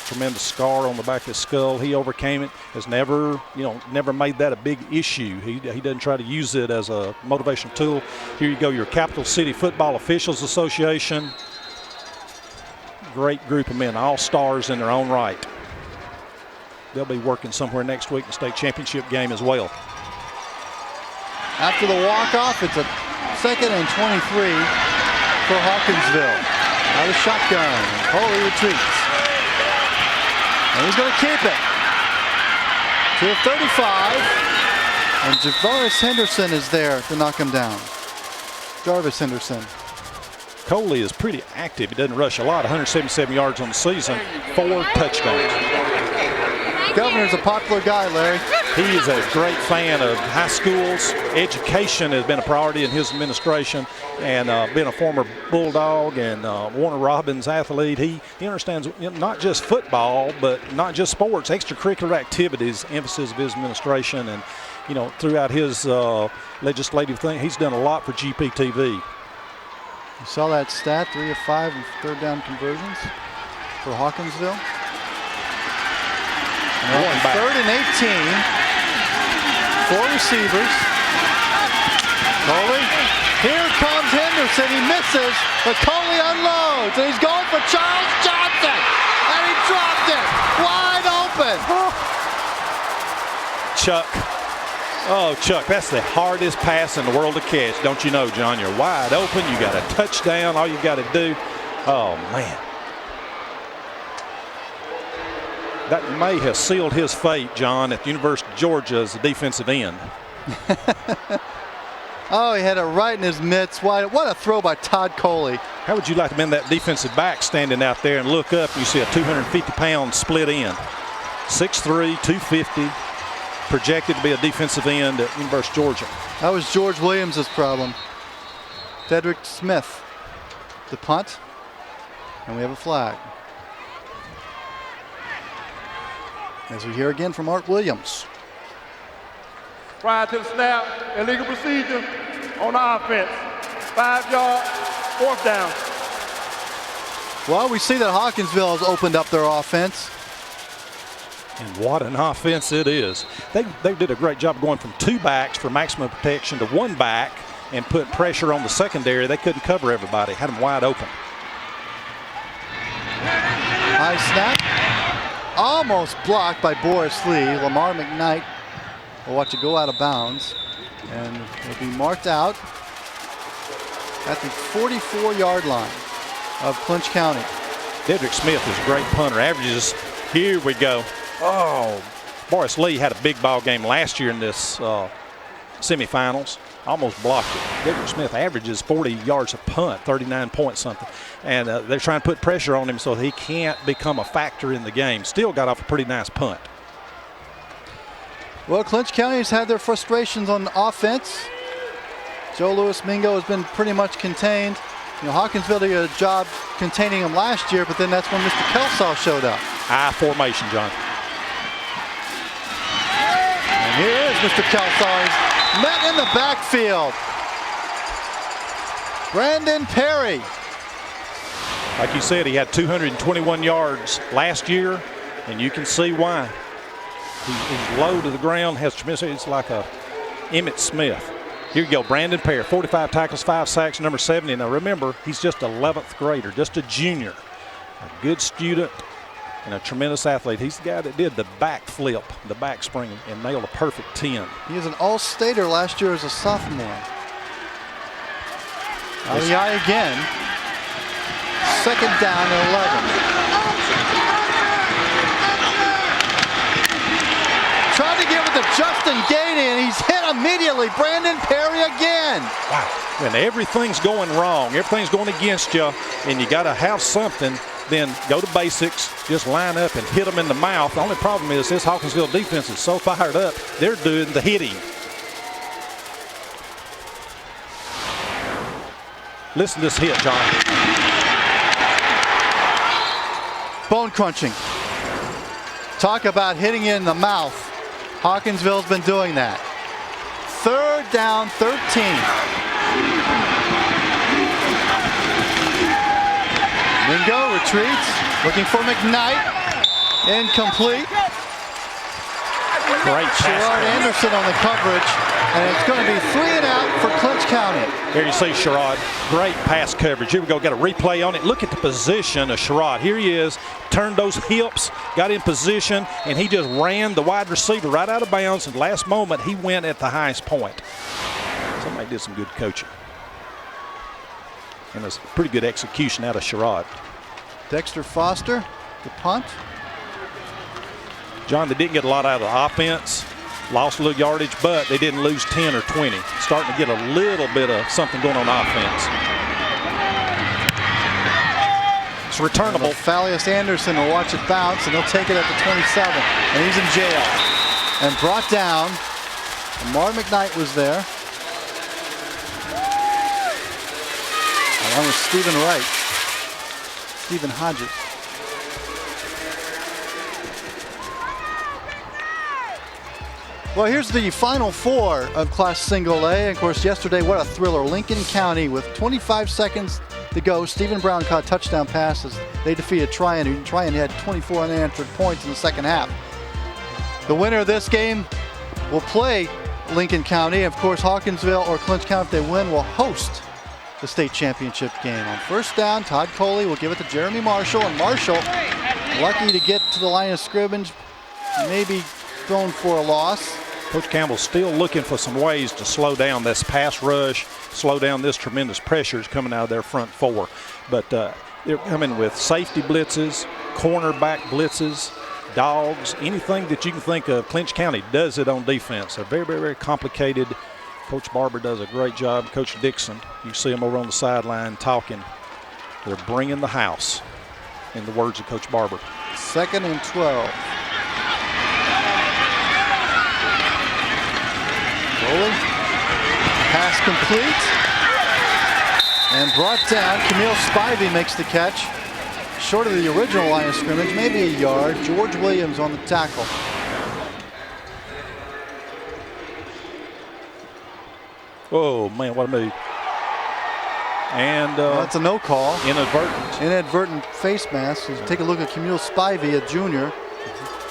Tremendous scar on the back of his skull. He overcame it. Has never made that a big issue. He doesn't try to use it as a motivational tool. Here you go, your Capital City Football Officials Association. Great group of men, all stars in their own right. They'll be working somewhere next week in the state championship game as well. After the walk-off, it's a 2nd and 23 for Hawkinsville. Out of shotgun. Coley retreats. And he's going to keep it to the 35. And Javaris Henderson is there to knock him down. Jarvis Henderson. Coley is pretty active. He doesn't rush a lot. 177 yards on the season, 4 touchdowns. Governor's a popular guy, Larry. He is a great fan of high schools. Education has been a priority in his administration, and being a former Bulldog and Warner Robins athlete, he understands not just football, but not just sports, extracurricular activities, emphasis of his administration. And, you know, throughout his legislative thing, he's done a lot for GPTV. You saw that stat, 3 of 5 in third down conversions for Hawkinsville. Third and 18. 4 receivers. Coley. Here comes Henderson. He misses, but Coley unloads, and he's going for Charles Johnson. And he dropped it. Wide open. Chuck. Oh, Chuck, that's the hardest pass in the world to catch. Don't you know, John? You're wide open. You got a touchdown. All you got to do. Oh, man. That may have sealed his fate, John, at the University of Georgia as a defensive end. Oh, he had it right in his mitts. What a throw by Todd Coley. How would you like to have been that defensive back standing out there and look up and you see a 250-pound split end? 6'3", 250, projected to be a defensive end at University of Georgia. That was George Williams' problem. Dedrick Smith, the punt, and we have a flag. As we hear again from Art Williams. Prior to the snap, illegal procedure on the offense. 5 yard, 4th down. Well, we see that Hawkinsville has opened up their offense. And what an offense it is. They did a great job going from 2 backs for maximum protection to 1 back and put pressure on the secondary. They couldn't cover everybody, had them wide open. High snap. Almost blocked by Boris Lee. Lamar McKnight will watch it go out of bounds. And it'll be marked out at the 44-yard line of Clinch County. Dedrick Smith is a great punter. Averages, here we go. Oh, Boris Lee had a big ball game last year in this semifinals. Almost blocked it. Dedrick Smith averages 40 yards a punt, 39 points something. And they're trying to put pressure on him so he can't become a factor in the game. Still got off a pretty nice punt. Well, Clinch County has had their frustrations on offense. Joe Louis Mingo has been pretty much contained. You know, Hawkinsville did a job containing him last year, but then that's when Mr. Kelsaw showed up. I formation, John. And here is Mr. Kelsaw. He's met in the backfield. Brandon Perry. Like you said, he had 221 yards last year, and you can see why. He's low to the ground, has tremendous. It's like a Emmitt Smith. Here you go, Brandon Perry, 45 tackles, 5 sacks, number 70. Now remember, he's just 11th grader, just a junior. A good student and a tremendous athlete. He's the guy that did the back flip, the back spring, and nailed a perfect 10. He was an all-stater last year as a sophomore. REI again. 2nd down and 11. Tried to give it to Justin Gainey, and he's hit immediately. Brandon Perry again. Wow. When everything's going wrong, everything's going against you, and you got to have something, then go to basics, just line up and hit them in the mouth. The only problem is this Hawkinsville defense is so fired up, they're doing the hitting. Listen to this hit, John. Bone crunching. Talk about hitting you in the mouth. Hawkinsville's been doing that. 3rd down, 13. Mingo retreats, looking for McKnight. Incomplete. Great pass. Sherrod Anderson on the coverage, and it's going to be 3 and out for Clinch County. Here you see Sherrod. Great pass coverage. Here we go. Got a replay on it. Look at the position of Sherrod. Here he is. Turned those hips, got in position, and he just ran the wide receiver right out of bounds. And last moment, he went at the highest point. Somebody did some good coaching. And it's pretty good execution out of Sherrod. Dexter Foster, the punt. John, they didn't get a lot out of the offense. Lost a little yardage, but they didn't lose 10 or 20. Starting to get a little bit of something going on offense. It's returnable. Fallius Anderson will watch it bounce, and he'll take it at the 27. And he's in jail. And brought down. Lamar McKnight was there. Along with Stephen Wright. Stephen Hodges. Well, here's the Final Four of Class Single A. Of course, yesterday, what a thriller. Lincoln County with 25 seconds to go. Stephen Brown caught touchdown passes. They defeated Tryon. Tryon had 24 unanswered points in the second half. The winner of this game will play Lincoln County. Of course, Hawkinsville or Clinch County, if they win, will host the state championship game. On first down, Todd Coley will give it to Jeremy Marshall. And Marshall, lucky to get to the line of scrimmage, maybe thrown for a loss. Coach Campbell's still looking for some ways to slow down this pass rush, slow down this tremendous pressures coming out of their front four. But they're coming with safety blitzes, cornerback blitzes, dogs, anything that you can think of. Clinch County does it on defense. They're very, very, very complicated. Coach Barber does a great job. Coach Dixon, you see them over on the sideline talking. They're bringing the house, in the words of Coach Barber. 2nd and 12. Coley, pass complete and brought down. Camille Spivey makes the catch. Short of the original line of scrimmage, maybe a yard. George Williams on the tackle. Oh, man, what a move. And that's a no call. Inadvertent. Inadvertent face mask. So take a look at Camille Spivey, a junior.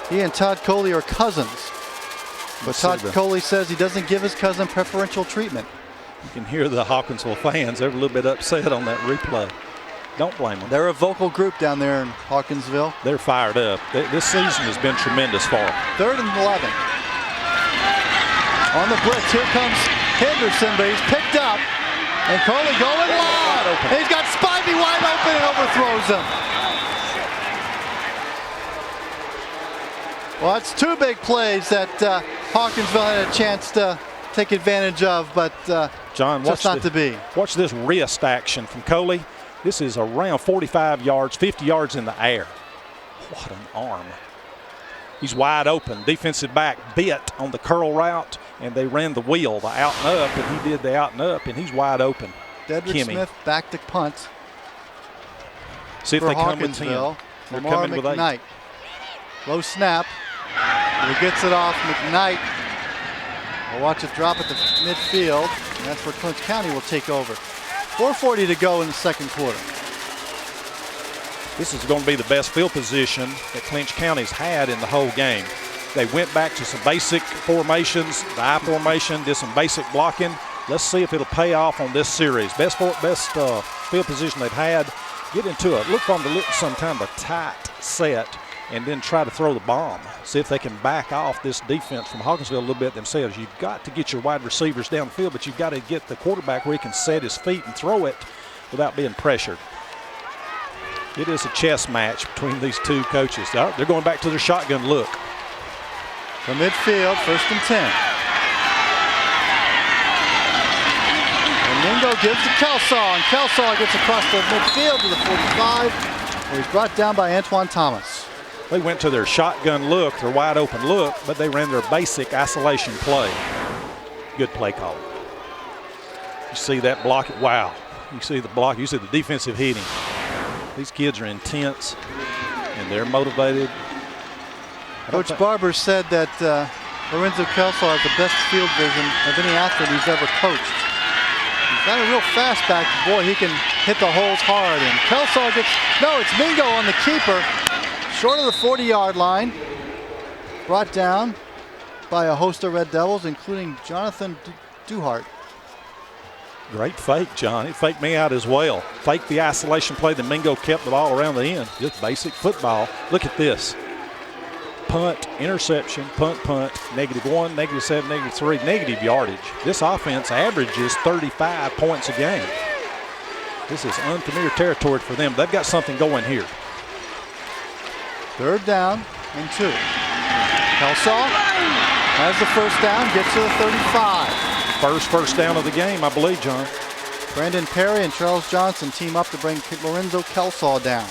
He and Todd Coley are cousins. But Todd Coley says he doesn't give his cousin preferential treatment. You can hear the Hawkinsville fans. They're a little bit upset on that replay. Don't blame them. They're a vocal group down there in Hawkinsville. They're fired up. This season has been tremendous for them. 3rd and 11. On the blitz, here comes Henderson, but he's picked up. And Coley going long. He's got Spivey wide open and overthrows him. Well, that's two big plays that Hawkinsville had a chance to take advantage of, but John, just not to be. Watch this wrist action from Coley. This is around 45 yards, 50 yards in the air. What an arm. He's wide open. Defensive back bit on the curl route, and they ran the wheel, the out and up, and he did the out and up, and he's wide open. Dedrick Smith back to punt. See if they come with 10. They're Lamar coming with McKnight. 8. Low snap. He gets it off McKnight. We'll watch it drop at the midfield. And that's where Clinch County will take over. 4:40 to go in the second quarter. This is going to be the best field position that Clinch County's had in the whole game. They went back to some basic formations, the I formation, did some basic blocking. Let's see if it'll pay off on this series. Best field position they've had. Get into it. Look for them to look some kind of a tight set and then try to throw the bomb. See if they can back off this defense from Hawkinsville a little bit themselves. You've got to get your wide receivers downfield, but you've got to get the quarterback where he can set his feet and throw it without being pressured. It is a chess match between these two coaches. They're going back to their shotgun look. From midfield, 1st and 10. And Mingo gives to Kelsaw, and Kelsaw gets across the midfield to the 45, where he's brought down by Antoine Thomas. They went to their shotgun look, their wide open look, but they ran their basic isolation play. Good play call. You see that block? Wow. You see the block. You see the defensive hitting. These kids are intense, and they're motivated. Coach Barber said that Lorenzo Kelsaw has the best field vision of any athlete he's ever coached. He's got a real fast back. Boy, he can hit the holes hard. And Kelsaw gets, no, it's Mingo on the keeper. Short of the 40-yard line. Brought down by a host of Red Devils, including Jonathan Duhart. Great fake, John. It faked me out as well. Faked the isolation play, then Mingo kept the ball around the end. Just basic football. Look at this. Punt, interception, punt, -1, -7, -3, negative yardage. This offense averages 35 points a game. This is unfamiliar territory for them. They've got something going here. 3rd down and 2. Kelsaw has the first down, gets to the 35. First down of the game, I believe, John. Brandon Perry and Charles Johnson team up to bring Lorenzo Kelsaw down.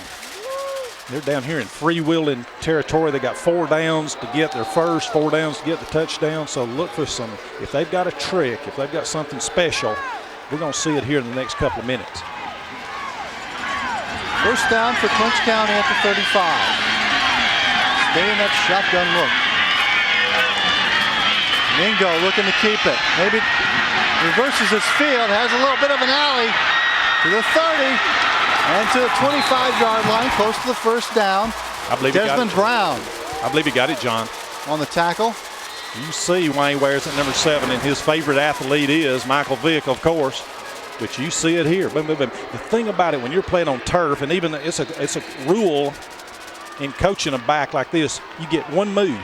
They're down here in freewheeling territory. They got 4 downs to get their first, 4 downs to get the touchdown. So look for some, if they've got a trick, if they've got something special, we're going to see it here in the next couple of minutes. First down for Clinch County at the 35. Stay in that shotgun look. Mingo looking to keep it. Maybe reverses his field, has a little bit of an alley to the 30. And to the 25-yard line, close to the first down. I believe Desmond Brown. I believe he got it, John. On the tackle. You see Wayne wears it number 7, and his favorite athlete is Michael Vick, of course. But you see it here. Boom, boom, boom. The thing about it, when you're playing on turf, and even it's a rule in coaching a back like this, you get one move.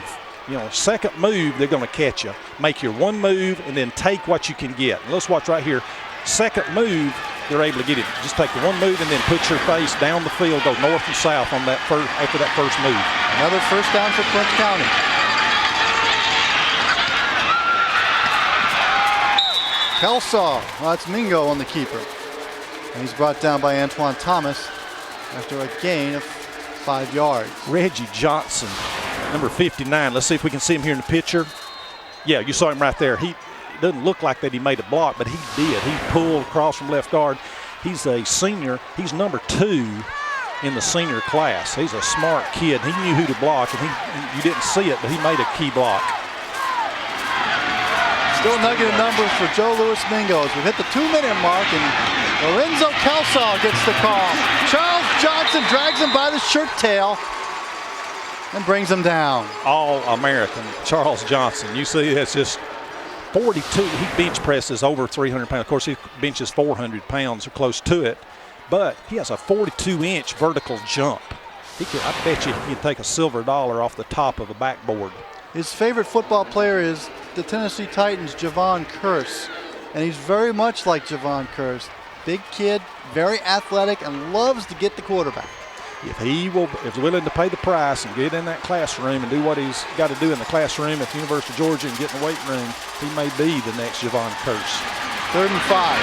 You know, second move, they're going to catch you. Make your one move and then take what you can get. And let's watch right here. Second move, they're able to get it. Just take the one move and then put your face down the field, go north and south on that after that first move. Another first down for Clinch County. Kelsaw, well, that's Mingo on the keeper. And he's brought down by Antoine Thomas after a gain of 5 yards. Reggie Johnson, number 59. Let's see if we can see him here in the picture. Yeah, you saw him right there. He doesn't look like that he made a block, but he did. He pulled across from left guard. He's a senior. He's number 2 in the senior class. He's a smart kid. He knew who to block, and you didn't see it, but he made a key block. Still negative numbers for Joe Louis Mingo as we hit the 2-minute mark, and Lorenzo Kelsaw gets the call. Charles Johnson drags him by the shirt tail and brings him down. All-American Charles Johnson. You see, that's just 42. He bench presses over 300 pounds. Of course, he benches 400 pounds or close to it, but he has a 42-inch vertical jump. I bet you he can take a silver dollar off the top of a backboard. His favorite football player is the Tennessee Titans' Javon Curse, and he's very much like Javon Curse. Big kid, very athletic, and loves to get the quarterback. If he is willing to pay the price and get in that classroom and do what he's got to do in the classroom at the University of Georgia and get in the weight room, he may be the next Javon Curse. 3rd and 5.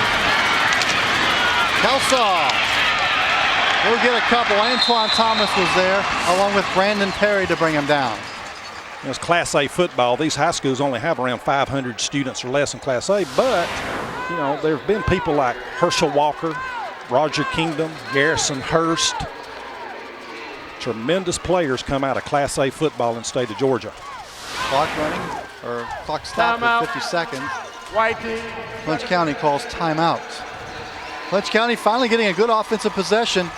Kelsaw. We'll get a couple. Antoine Thomas was there, along with Brandon Perry to bring him down. It's Class A football. These high schools only have around 500 students or less in Class A, but, you know, there have been people like Herschel Walker, Roger Kingdom, Garrison Hurst. Tremendous players come out of Class A football in the state of Georgia. Clock running, or clock stopped at 50 seconds. Clinch County calls timeout. Clinch County finally getting a good offensive possession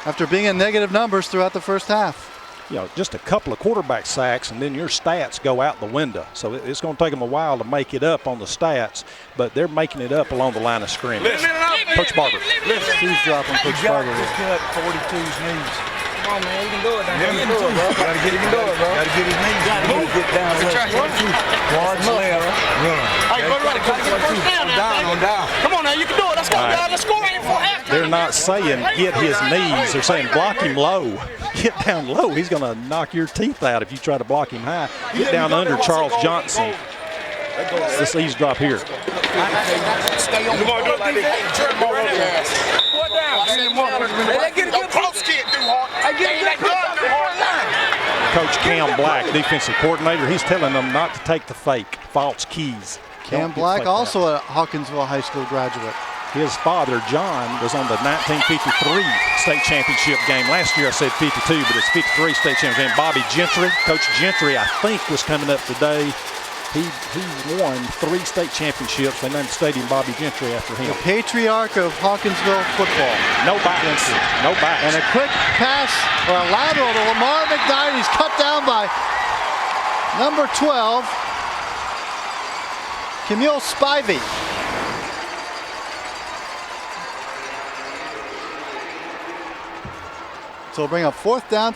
after being in negative numbers throughout the first half. You know, just a couple of quarterback sacks and then your stats go out the window. So it's going to take them a while to make it up on the stats, but they're making it up along the line of scrimmage. Coach Barber. He's dropping Coach Barber. Just cut 42's knees. Come on, man, you can do it. You can do it, bro. Gotta get his knees. Gotta get his knees. Gotta get down left. Watch left. Run. Hey, go right. Gotta get the first down now. Down. Come on now, you can do it. Let's go, guys. Let's score right before halftime. They're not saying get his knees. They're saying block him low. Get down low. He's going to knock your teeth out if you try to block him high. Get down under Charles Johnson. This eavesdrop here. Stay on the ball like this. Turn more over your ass. What down? Let's get a good cross kid, do hard. I get that good. Coach Cam Black, defensive coordinator, he's telling them not to take the fake, false keys. Cam Black, also a Hawkinsville High School graduate. His father, John, was on the 1953 state championship game. Last year I said 52, but it's 53 state championship game. Bobby Gentry, Coach Gentry, I think, was coming up today. He won 3 state championships. They named the stadium Bobby Gentry after him. The patriarch of Hawkinsville football. No backs. No backs. And a quick pass or a lateral to Lamar McKnight. He's cut down by number 12, Camille Spivey. So we'll bring up 4th down.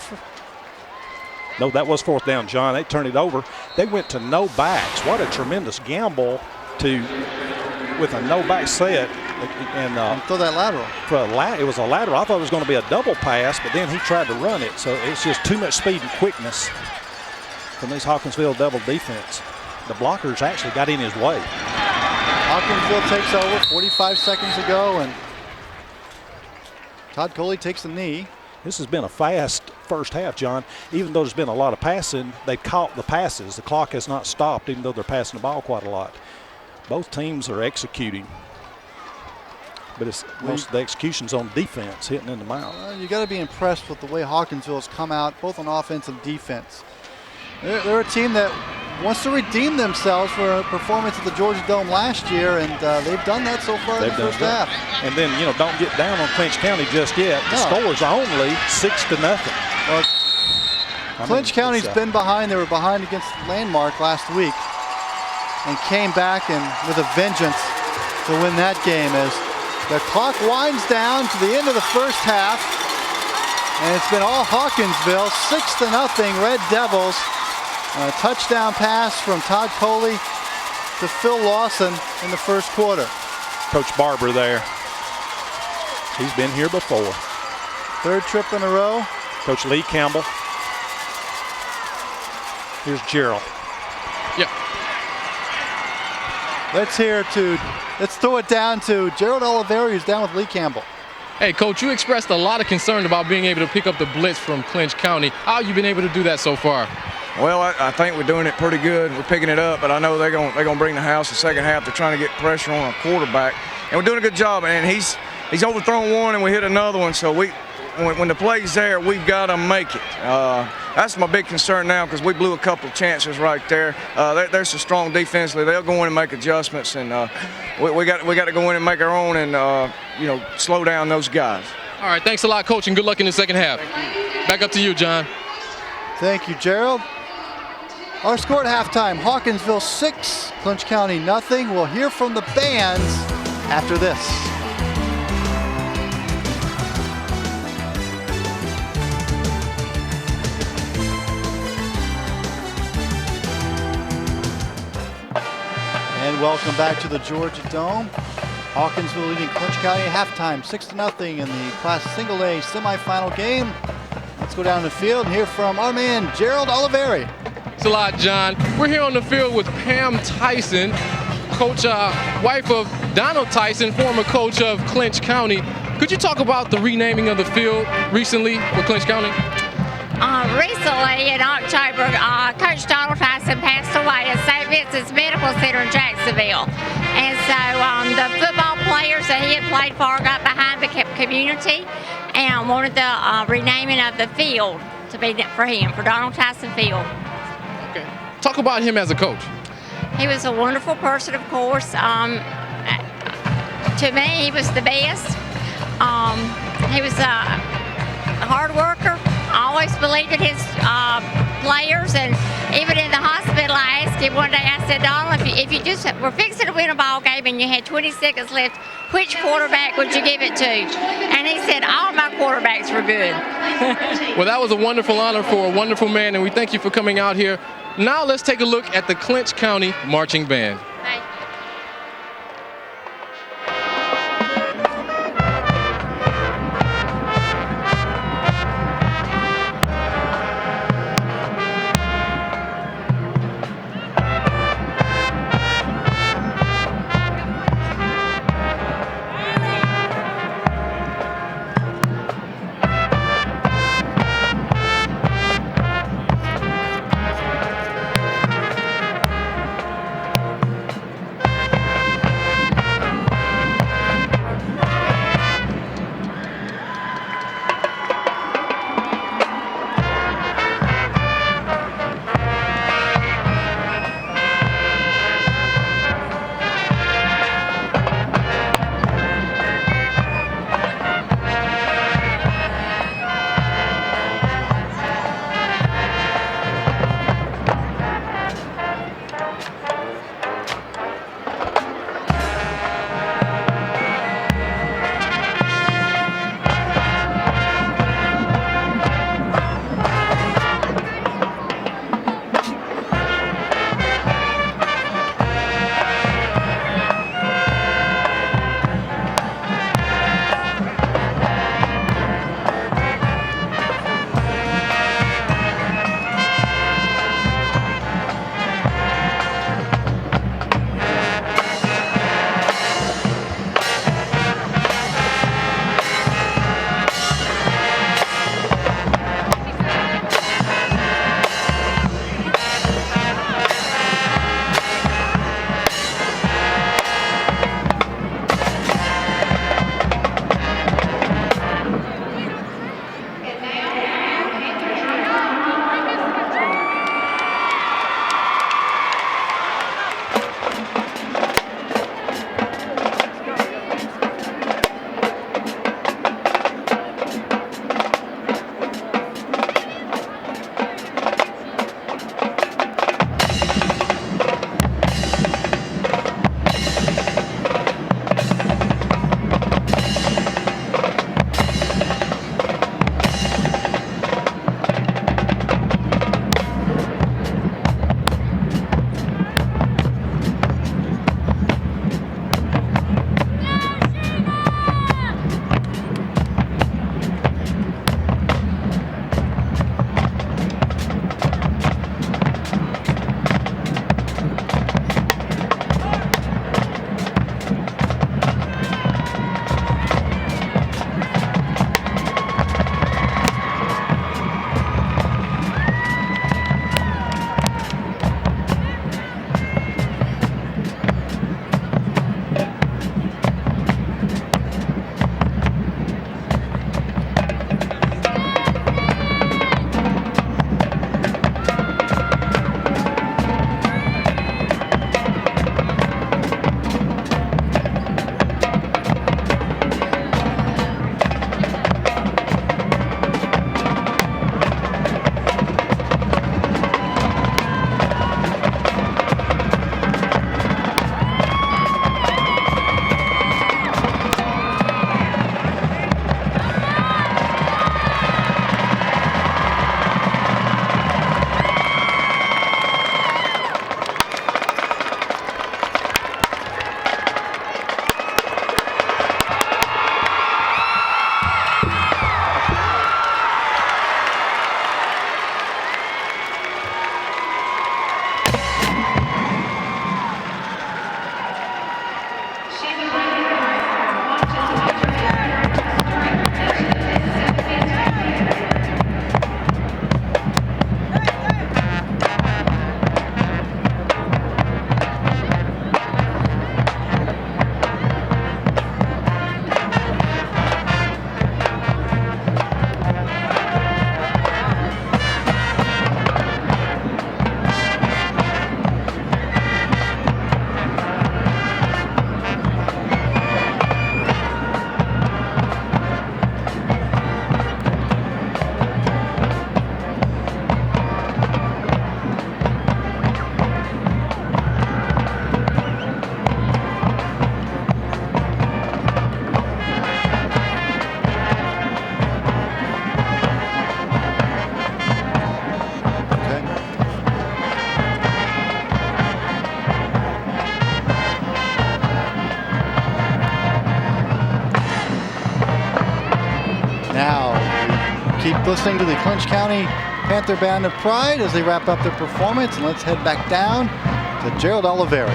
No, that was 4th down, John. They turned it over. They went to no backs. What a tremendous gamble with a no back set. And throw that lateral. It was a lateral. I thought it was going to be a double pass, but then he tried to run it. So it's just too much speed and quickness from these Hawkinsville double defense. the blockers actually got in his way. Hawkinsville takes over 45 seconds ago, and Todd Coley takes the knee. This has been a fast first half, John. Even though there's been a lot of passing, they've caught the passes. The clock has not stopped, even though they're passing the ball quite a lot. Both teams are executing, but it's most of the execution's on defense, hitting in the mouth. You got to be impressed with the way Hawkinsville has come out, both on offense and defense. They're a team that wants to redeem themselves for a performance at the Georgia Dome last year, and they've done that so far in the first half. And then, don't get down on Clinch County just yet. The score is only 6-0. Well, Clinch County's been behind. They were behind against Landmark last week and came back and with a vengeance to win that game as the clock winds down to the end of the first half. And it's been all Hawkinsville, 6-0 Red Devils. A touchdown pass from Todd Coley to Phil Lawson in the first quarter. Coach Barber there. He's been here before. Third trip in a row. Coach Lee Campbell. Here's Gerald. Yeah. Let's throw it down to Gerald Oliveri, who's down with Lee Campbell. Hey, Coach, you expressed a lot of concern about being able to pick up the blitz from Clinch County. How have you been able to do that so far? Well, I think we're doing it pretty good. We're picking it up, but I know they're gonna bring the house the second half. They're trying to get pressure on our quarterback, and we're doing a good job. And he's overthrown one, and we hit another one. So when the play's there, we've got to make it. That's my big concern now because we blew a couple of chances right there. There's some strong defensively. They'll go in and make adjustments, and we got to go in and make our own and slow down those guys. All right, thanks a lot, Coach, and good luck in the second half. Back up to you, John. Thank you, Gerald. Our score at halftime, Hawkinsville 6, Clinch County nothing. We'll hear from the bands after this. And welcome back to the Georgia Dome. Hawkinsville leading Clinch County at halftime, 6-0 in the Class Single A semifinal game. Let's go down the field and hear from our man, Gerald Oliveri. Thanks a lot, John. We're here on the field with Pam Tyson, coach, wife of Donald Tyson, former coach of Clinch County. Could you talk about the renaming of the field recently for Clinch County? Recently, in October, Coach Donald Tyson passed away at St. Vincent's Medical Center in Jacksonville. And so the football players that he had played for got behind the community and wanted the renaming of the field to be for him, for Donald Tyson Field. Okay. Talk about him as a coach. He was a wonderful person, of course. To me, he was the best. He was a hard worker. Always believed in his players, and even in the hospital, I asked him one day, I said, Donald, if you just were fixing to win a ball game and you had 20 seconds left, which quarterback would you give it to? And he said, all my quarterbacks were good. Well, that was a wonderful honor for a wonderful man, and we thank you for coming out here. Now let's take a look at the Clinch County Marching Band. listening to the Clinch County Panther Band of Pride as they wrap up their performance. And let's head back down to Gerald Oliveri.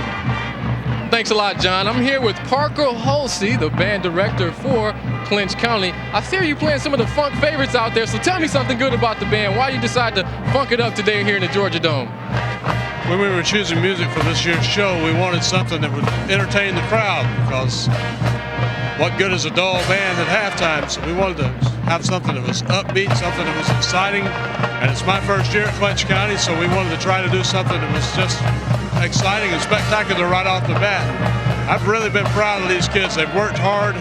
Thanks a lot, John. I'm here with Parker Hulsey, the band director for Clinch County. I hear you playing some of the funk favorites out there, so tell me something good about the band. Why you decide to funk it up today here in the Georgia Dome? When we were choosing music for this year's show, we wanted something that would entertain the crowd, because what good is a dull band at halftime? So we wanted to have something that was upbeat, something that was exciting. And it's my first year at Clinch County, so we wanted to try to do something that was just exciting and spectacular right off the bat. I've really been proud of these kids. They've worked hard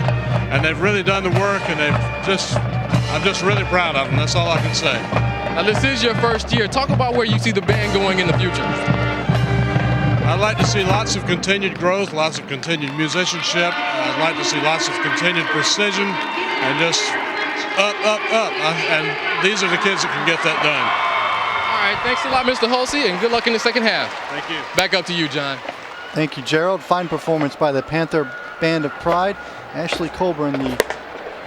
and they've really done the work, and I'm just really proud of them. That's all I can say. Now, this is your first year. Talk about where you see the band going in the future. I'd like to see lots of continued growth, lots of continued musicianship. I'd like to see lots of continued precision and just up. And these are the kids that can get that done. All right, thanks a lot, Mr. Hulsey, and good luck in the second half. Thank you. Back up to you, John. Thank you, Gerald. Fine performance by the Panther Band of Pride. Ashley Colburn, the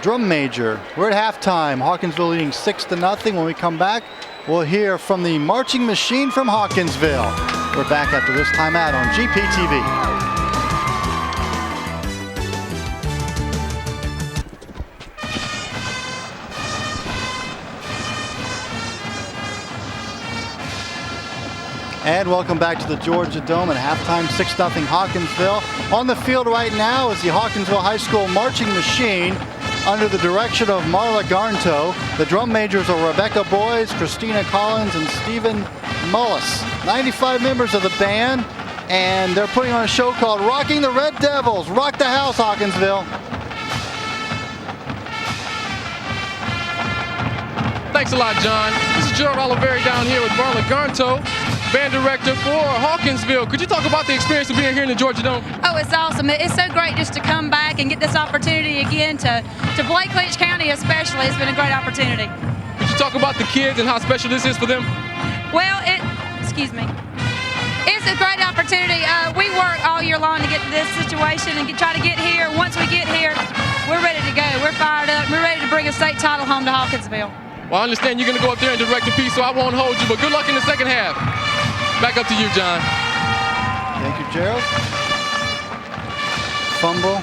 drum major. We're at halftime. Hawkinsville leading 6-0. When we come back, we'll hear from the marching machine from Hawkinsville. We're back after this timeout on GPTV. And welcome back to the Georgia Dome at halftime, 6-0 Hawkinsville. On the field right now is the Hawkinsville High School marching machine under the direction of Marla Garnto. The drum majors are Rebecca Boys, Christina Collins, and Stephen Mullis. 95 members of the band, and they're putting on a show called Rocking the Red Devils. Rock the house, Hawkinsville. Thanks a lot, John. This is Gerald Oliveri down here with Marla Garnto, band director for Hawkinsville. Could you talk about the experience of being here in the Georgia Dome? Oh, it's awesome. It's so great just to come back and get this opportunity again to play Clinch County especially. It's been a great opportunity. Could you talk about the kids and how special this is for them? Well, it's a great opportunity. We work all year long to get to this situation and try to get here. Once we get here, we're ready to go. We're fired up. We're ready to bring a state title home to Hawkinsville. Well, I understand you're going to go up there and direct a piece, so I won't hold you, but good luck in the second half. Back up to you, John. Thank you, Gerald. Fumble.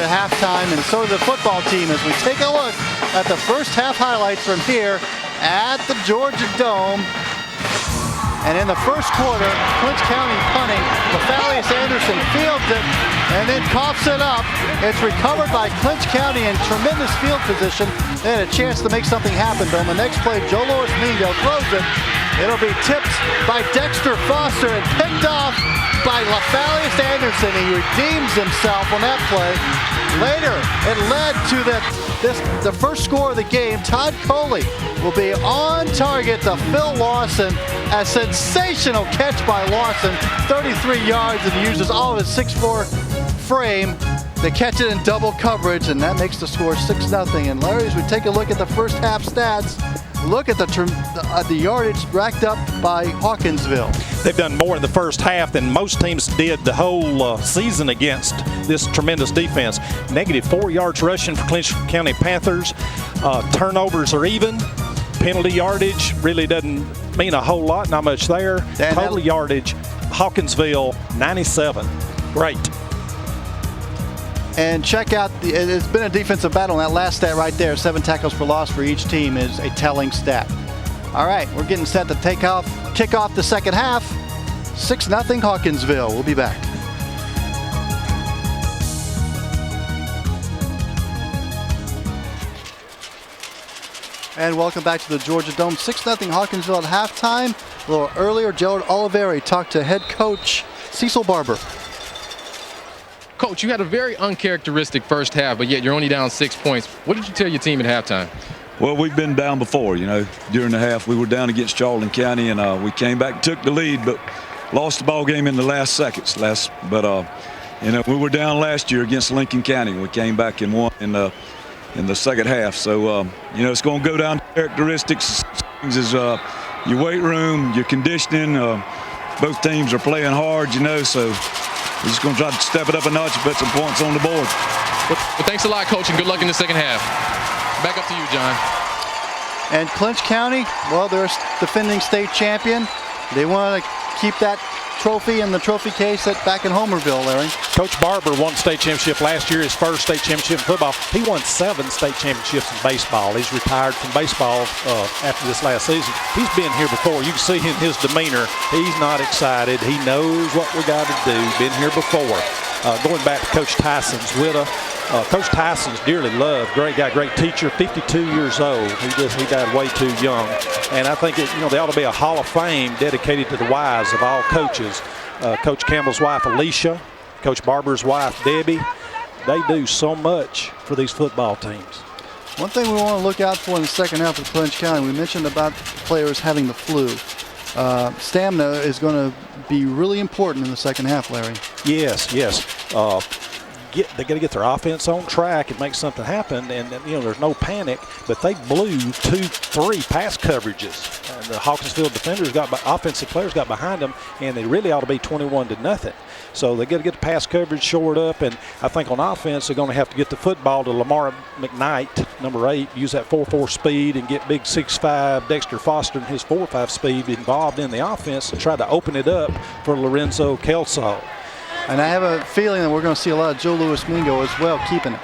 at halftime, and so did the football team as we take a look at the first half highlights from here at the Georgia Dome. And in the first quarter, Clinch County punting. Lafalius Anderson fields it and then coughs it up. It's recovered by Clinch County in tremendous field position. They had a chance to make something happen, but on the next play, Joe Louis Mingo throws it. It'll be tipped by Dexter Foster and picked off by Lafalius Anderson. He redeems himself on that play. Later, it led to the first score of the game. Todd Coley will be on target to Phil Lawson. A sensational catch by Lawson, 33 yards, and he uses all of his 6'4" frame to catch it in double coverage, and that makes the score 6-0. And Larry, as we take a look at the first half stats, look at the yardage racked up by Hawkinsville. They've done more in the first half than most teams did the whole season against this tremendous defense. -4 yards rushing for Clinch County Panthers. Turnovers are even. Penalty yardage really doesn't mean a whole lot, not much there. Total yardage, Hawkinsville, 97. Great. And check out, it's been a defensive battle, and that last stat right there, 7 tackles for loss for each team, is a telling stat. All right, we're getting set to kick off the second half. 6-0 Hawkinsville. We'll be back. And welcome back to the Georgia Dome. 6-0 Hawkinsville at halftime. A little earlier, Gerald Oliveri talked to head coach Cecil Barber. Coach, you had a very uncharacteristic first half, but yet you're only down 6 points. What did you tell your team at halftime? Well, we've been down before, during the half. We were down against Charlton County, and we came back and took the lead, but lost the ball game in the last seconds. We were down last year against Lincoln County. We came back and won in the second half. So, it's going to go down to characteristics. Things is your weight room, your conditioning. Both teams are playing hard, so we're just going to try to step it up a notch and put some points on the board. Well, thanks a lot, Coach, and good luck in the second half. Back up to you, John. And Clinch County, well, they're a defending state champion. They want to keep that trophy in the trophy case back in Homerville, Larry. Coach Barber won state championship last year, his first state championship in football. He won 7 state championships in baseball. He's retired from baseball after this last season. He's been here before. You can see in his demeanor, he's not excited. He knows what we got to do. Been here before. Going back to Coach Tyson's widow. Coach Tyson's dearly loved, great guy, great teacher, 52 years old. He died way too young. And I think there ought to be a Hall of Fame dedicated to the wives of all coaches. Coach Campbell's wife, Alicia, Coach Barber's wife, Debbie. They do so much for these football teams. One thing we want to look out for in the second half of Clinch County, we mentioned about players having the flu. Stamina is going to be really important in the second half, Larry. Yes. They got to get their offense on track and make something happen, and there's no panic, but they blew 2-3 pass coverages, and the Hawkinsville defenders offensive players got behind them, and they really ought to be 21-0. So they got to get the pass coverage shored up, and I think on offense they're going to have to get the football to Lamar McKnight, number 8, use that 4.4 speed and get big 6'5" Dexter Foster and his 4.5 speed involved in the offense and try to open it up for Lorenzo Kelso. And I have a feeling that we're going to see a lot of Joe Louis Mingo as well, keeping it.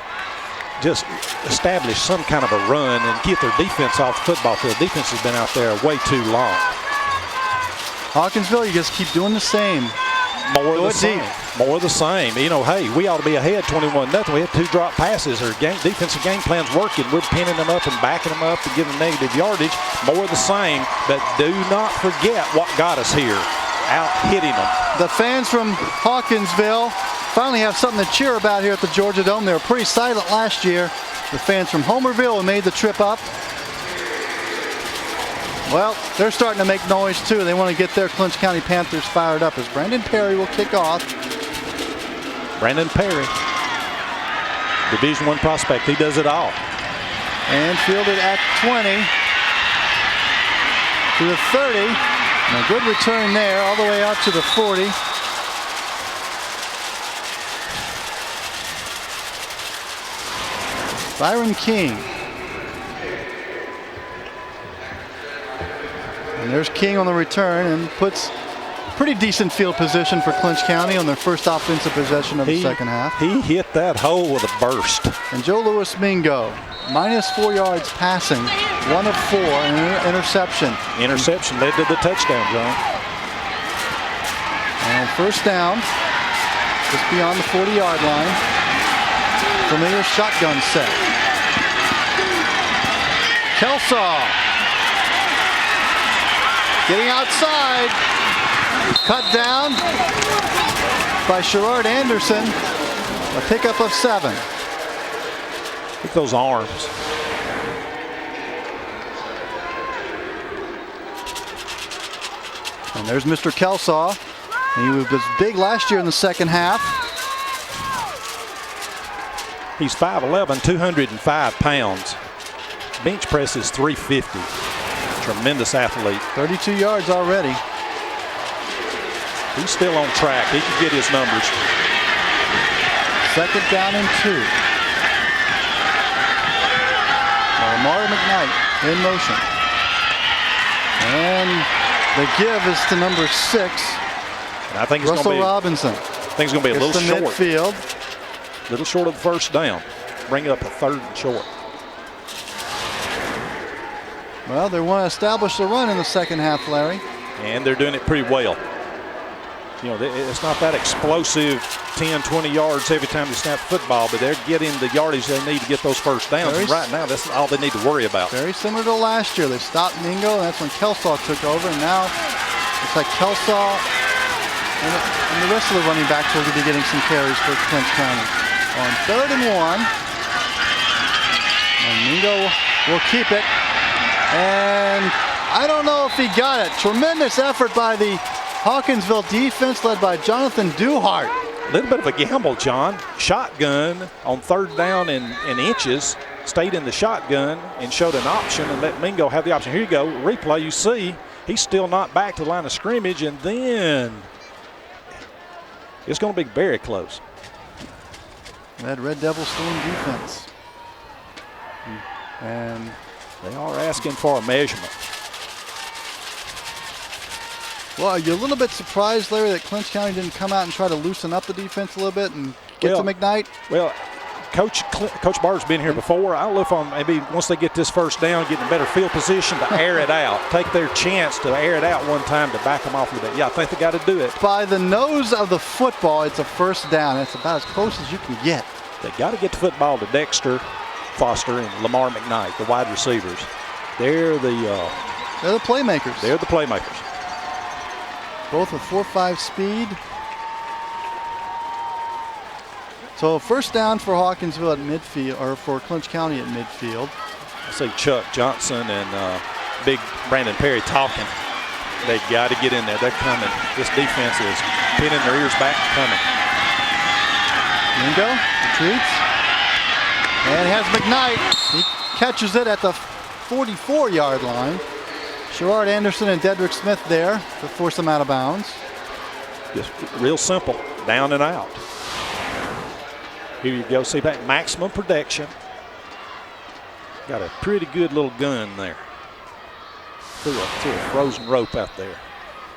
Just establish some kind of a run and get their defense off the football field. Defense has been out there way too long. Hawkinsville, you just keep doing the same. More of the same. More of the same. Hey, we ought to be ahead 21-0. We have 2 drop passes. Our defensive game plan's working. We're pinning them up and backing them up and giving negative yardage. More of the same, but do not forget what got us here. Out hitting them. The fans from Hawkinsville finally have something to cheer about here at the Georgia Dome. They were pretty silent last year. The fans from Homerville made the trip up. Well, they're starting to make noise too. They want to get their Clinch County Panthers fired up as Brandon Perry will kick off. Brandon Perry, Division I prospect. He does it all. And fielded at 20 to the 30. And a good return there, all the way out to the 40. Byron King. And there's King on the return and puts pretty decent field position for Clinch County on their first offensive possession of the second half. He hit that hole with a burst. And Joe Louis Mingo, -4 yards passing, 1 of 4, and an interception. Interception led to the touchdown, John. And first down, just beyond the 40-yard line. Familiar shotgun set. Kelsaw getting outside. Cut down by Sherrard Anderson. A pickup of 7. Look at those arms. And there's Mr. Kelsaw. He was big last year in the second half. He's 5'11", 205 pounds. Bench press is 350. Tremendous athlete. 32 yards already. He's still on track. He can get his numbers. Second down and 2. Lamar McKnight in motion. And the give is to number 6. And I think it's Russell going to be, Robinson. I think it's going to be a little short. Midfield. A little short of the first down. Bring it up a 3rd and short. Well, they want to establish the run in the second half, Larry. And they're doing it pretty well. You know, it's not that explosive 10, 20 yards every time they snap the football, but they're getting the yardage they need to get those first downs. And right now, that's all they need to worry about. Very similar to last year. They stopped Mingo, and that's when Kelsaw took over. And now it's like Kelsaw and the rest of the running backs will be getting some carries for Clinch County. On 3rd and 1. And Mingo will keep it. And I don't know if he got it. Tremendous effort by the Hawkinsville defense led by Jonathan Duhart. A little bit of a gamble, John. Shotgun on 3rd down and inches. Stayed in the shotgun and showed an option and let Mingo have the option. Here you go. Replay, you see he's still not back to the line of scrimmage, and then it's going to be very close. That Red Devil Storm defense. And they are asking for a measurement. Well, are you a little bit surprised, Larry, that Clinch County didn't come out and try to loosen up the defense a little bit and get to McKnight? Well, Coach Barr's been here before. I don't know if maybe once they get this first down, get in a better field position to air it out. Take their chance to air it out one time to back them off with it. Yeah, I think they got to do it. By the nose of the football, it's a first down. It's about as close as you can get. They got to get the football to Dexter Foster and Lamar McKnight, the wide receivers. They're the playmakers. They're the playmakers. Both with 4.5 speed. So first down for Hawkinsville at midfield, or for Clinch County at midfield. I see Chuck Johnson and big Brandon Perry talking. They got to get in there. They're coming. This defense is pinning their ears back and coming. Mingo retreats. And has McKnight. He catches it at the 44-yard line. Sherrard Anderson and Dedrick Smith there to force them out of bounds. Just real simple, down and out. Here you go, see that maximum protection. Got a pretty good little gun there. Through a frozen rope out there.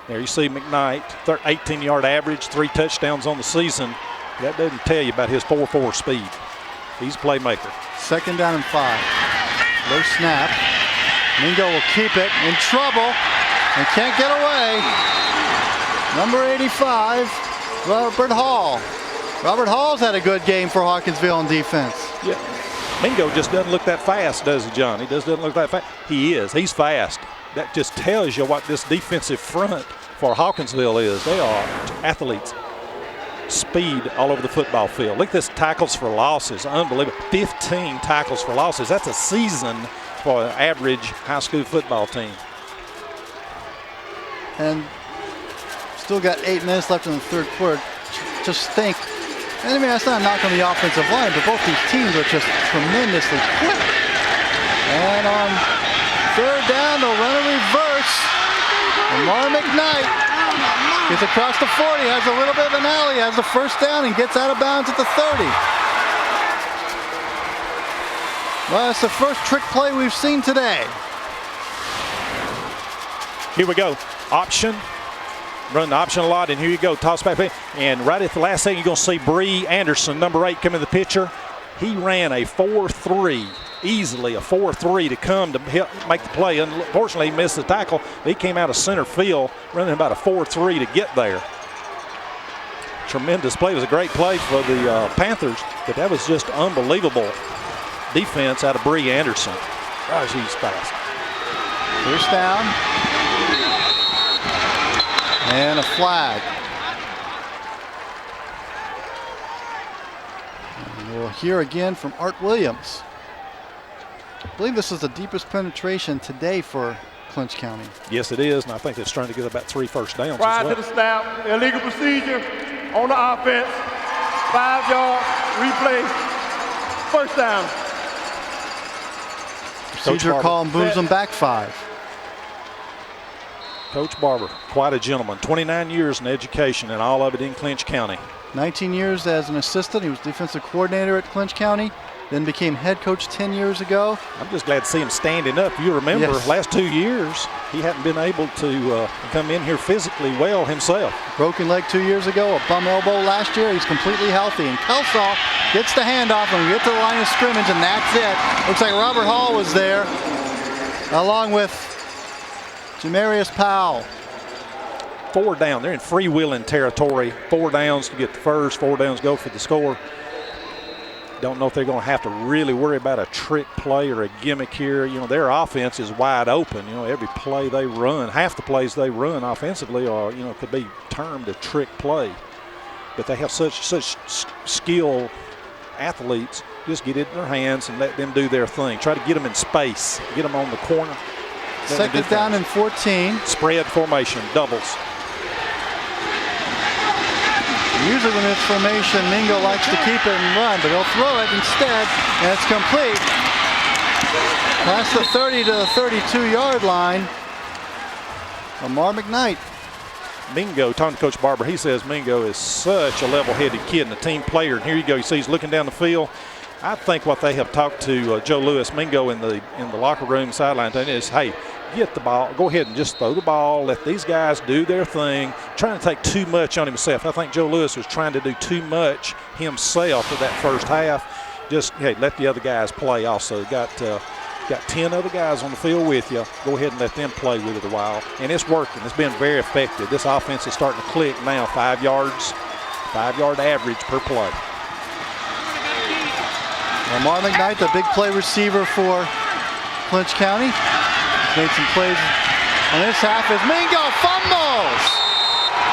There you see McKnight, 18-yard average, 3 touchdowns on the season. That doesn't tell you about his 4.4 speed. He's a playmaker. Second down and 5. Low snap. Mingo will keep it, in trouble, and can't get away. Number 85, Robert Hall. Robert Hall's had a good game for Hawkinsville on defense. Yeah, Mingo just doesn't look that fast, does he, John? He just doesn't look that fast. He is. He's fast. That just tells you what this defensive front for Hawkinsville is. They are athletes. Speed all over the football field. Look at this tackles for losses. Unbelievable. 15 tackles for losses. That's a season for an average high school football team. And still got 8 minutes left in the third quarter. Just think, and I mean, that's not a knock on the offensive line, but both these teams are just tremendously quick. And on third down, they'll run a reverse. Lamar McKnight gets across the 40, has a little bit of an alley, has the first down, and gets out of bounds at the 30. Well, that's the first trick play we've seen today. Here we go. Option. run the option a lot, and here you go, toss back. And right at the last second, you're going to see Bree Anderson, number 8, come in the picture. He ran a 4.3, easily a 4.3 to come to help make the play. Unfortunately, he missed the tackle. He came out of center field, running about a 4.3 to get there. Tremendous play. It was a great play for the Panthers, but that was just unbelievable defense out of Bree Anderson. Gosh, he's fast. First down. And a flag. And we'll hear again from Art Williams. I believe this is the deepest penetration today for Clinch County. Yes, it is, and I think they're trying to get about 3 first downs Prior as well. to the snap, illegal procedure on the offense. 5 yards, replay, first down. Procedure call moves them back 5. Coach Barber, quite a gentleman. 29 years in education, and all of it in Clinch County. 19 years as an assistant. He was defensive coordinator at Clinch County, then became head coach 10 years ago. I'm just glad to see him standing up. You remember, last 2 years, he hadn't been able to come in here physically well himself. Broken leg 2 years ago, a bum elbow last year. He's completely healthy. And Kelsaw gets the handoff, and we get to the line of scrimmage, and that's it. Looks like Robert Hall was there, along with Jamarius Powell. 4 down. They're in freewheeling territory. 4 downs to get the first. 4 downs go for the score. Don't know if they're going to have to really worry about a trick play or a gimmick here. You know, their offense is wide open. You know, every play they run, half the plays they run offensively are, you know, could be termed a trick play. But they have such skilled athletes. Just get it in their hands and let them do their thing. Try to get them in space. Get them on the corner. Second down and 14. Spread formation, doubles. Usually when it's formation, Mingo likes to keep it and run, but he'll throw it instead, and it's complete. Past the 30 to the 32-yard line. Lamar McKnight. Mingo, talking to Coach Barber, he says Mingo is such a level-headed kid and a team player. And here you go, you see he's looking down the field. I think what they have talked to Joe Lewis, Mingo in the locker room sideline is, hey, get the ball, go ahead and just throw the ball, let these guys do their thing, trying to take too much on himself. I think Joe Lewis was trying to do too much himself for that first half. Just, hey, let the other guys play also. Got 10 other guys on the field with you. Go ahead and let them play with it a while. And it's working. It's been very effective. This offense is starting to click now. 5 yards, 5-yard average per play. Lamar McKnight, the big play receiver for Clinch County. Made some plays on this half as Mingo fumbles.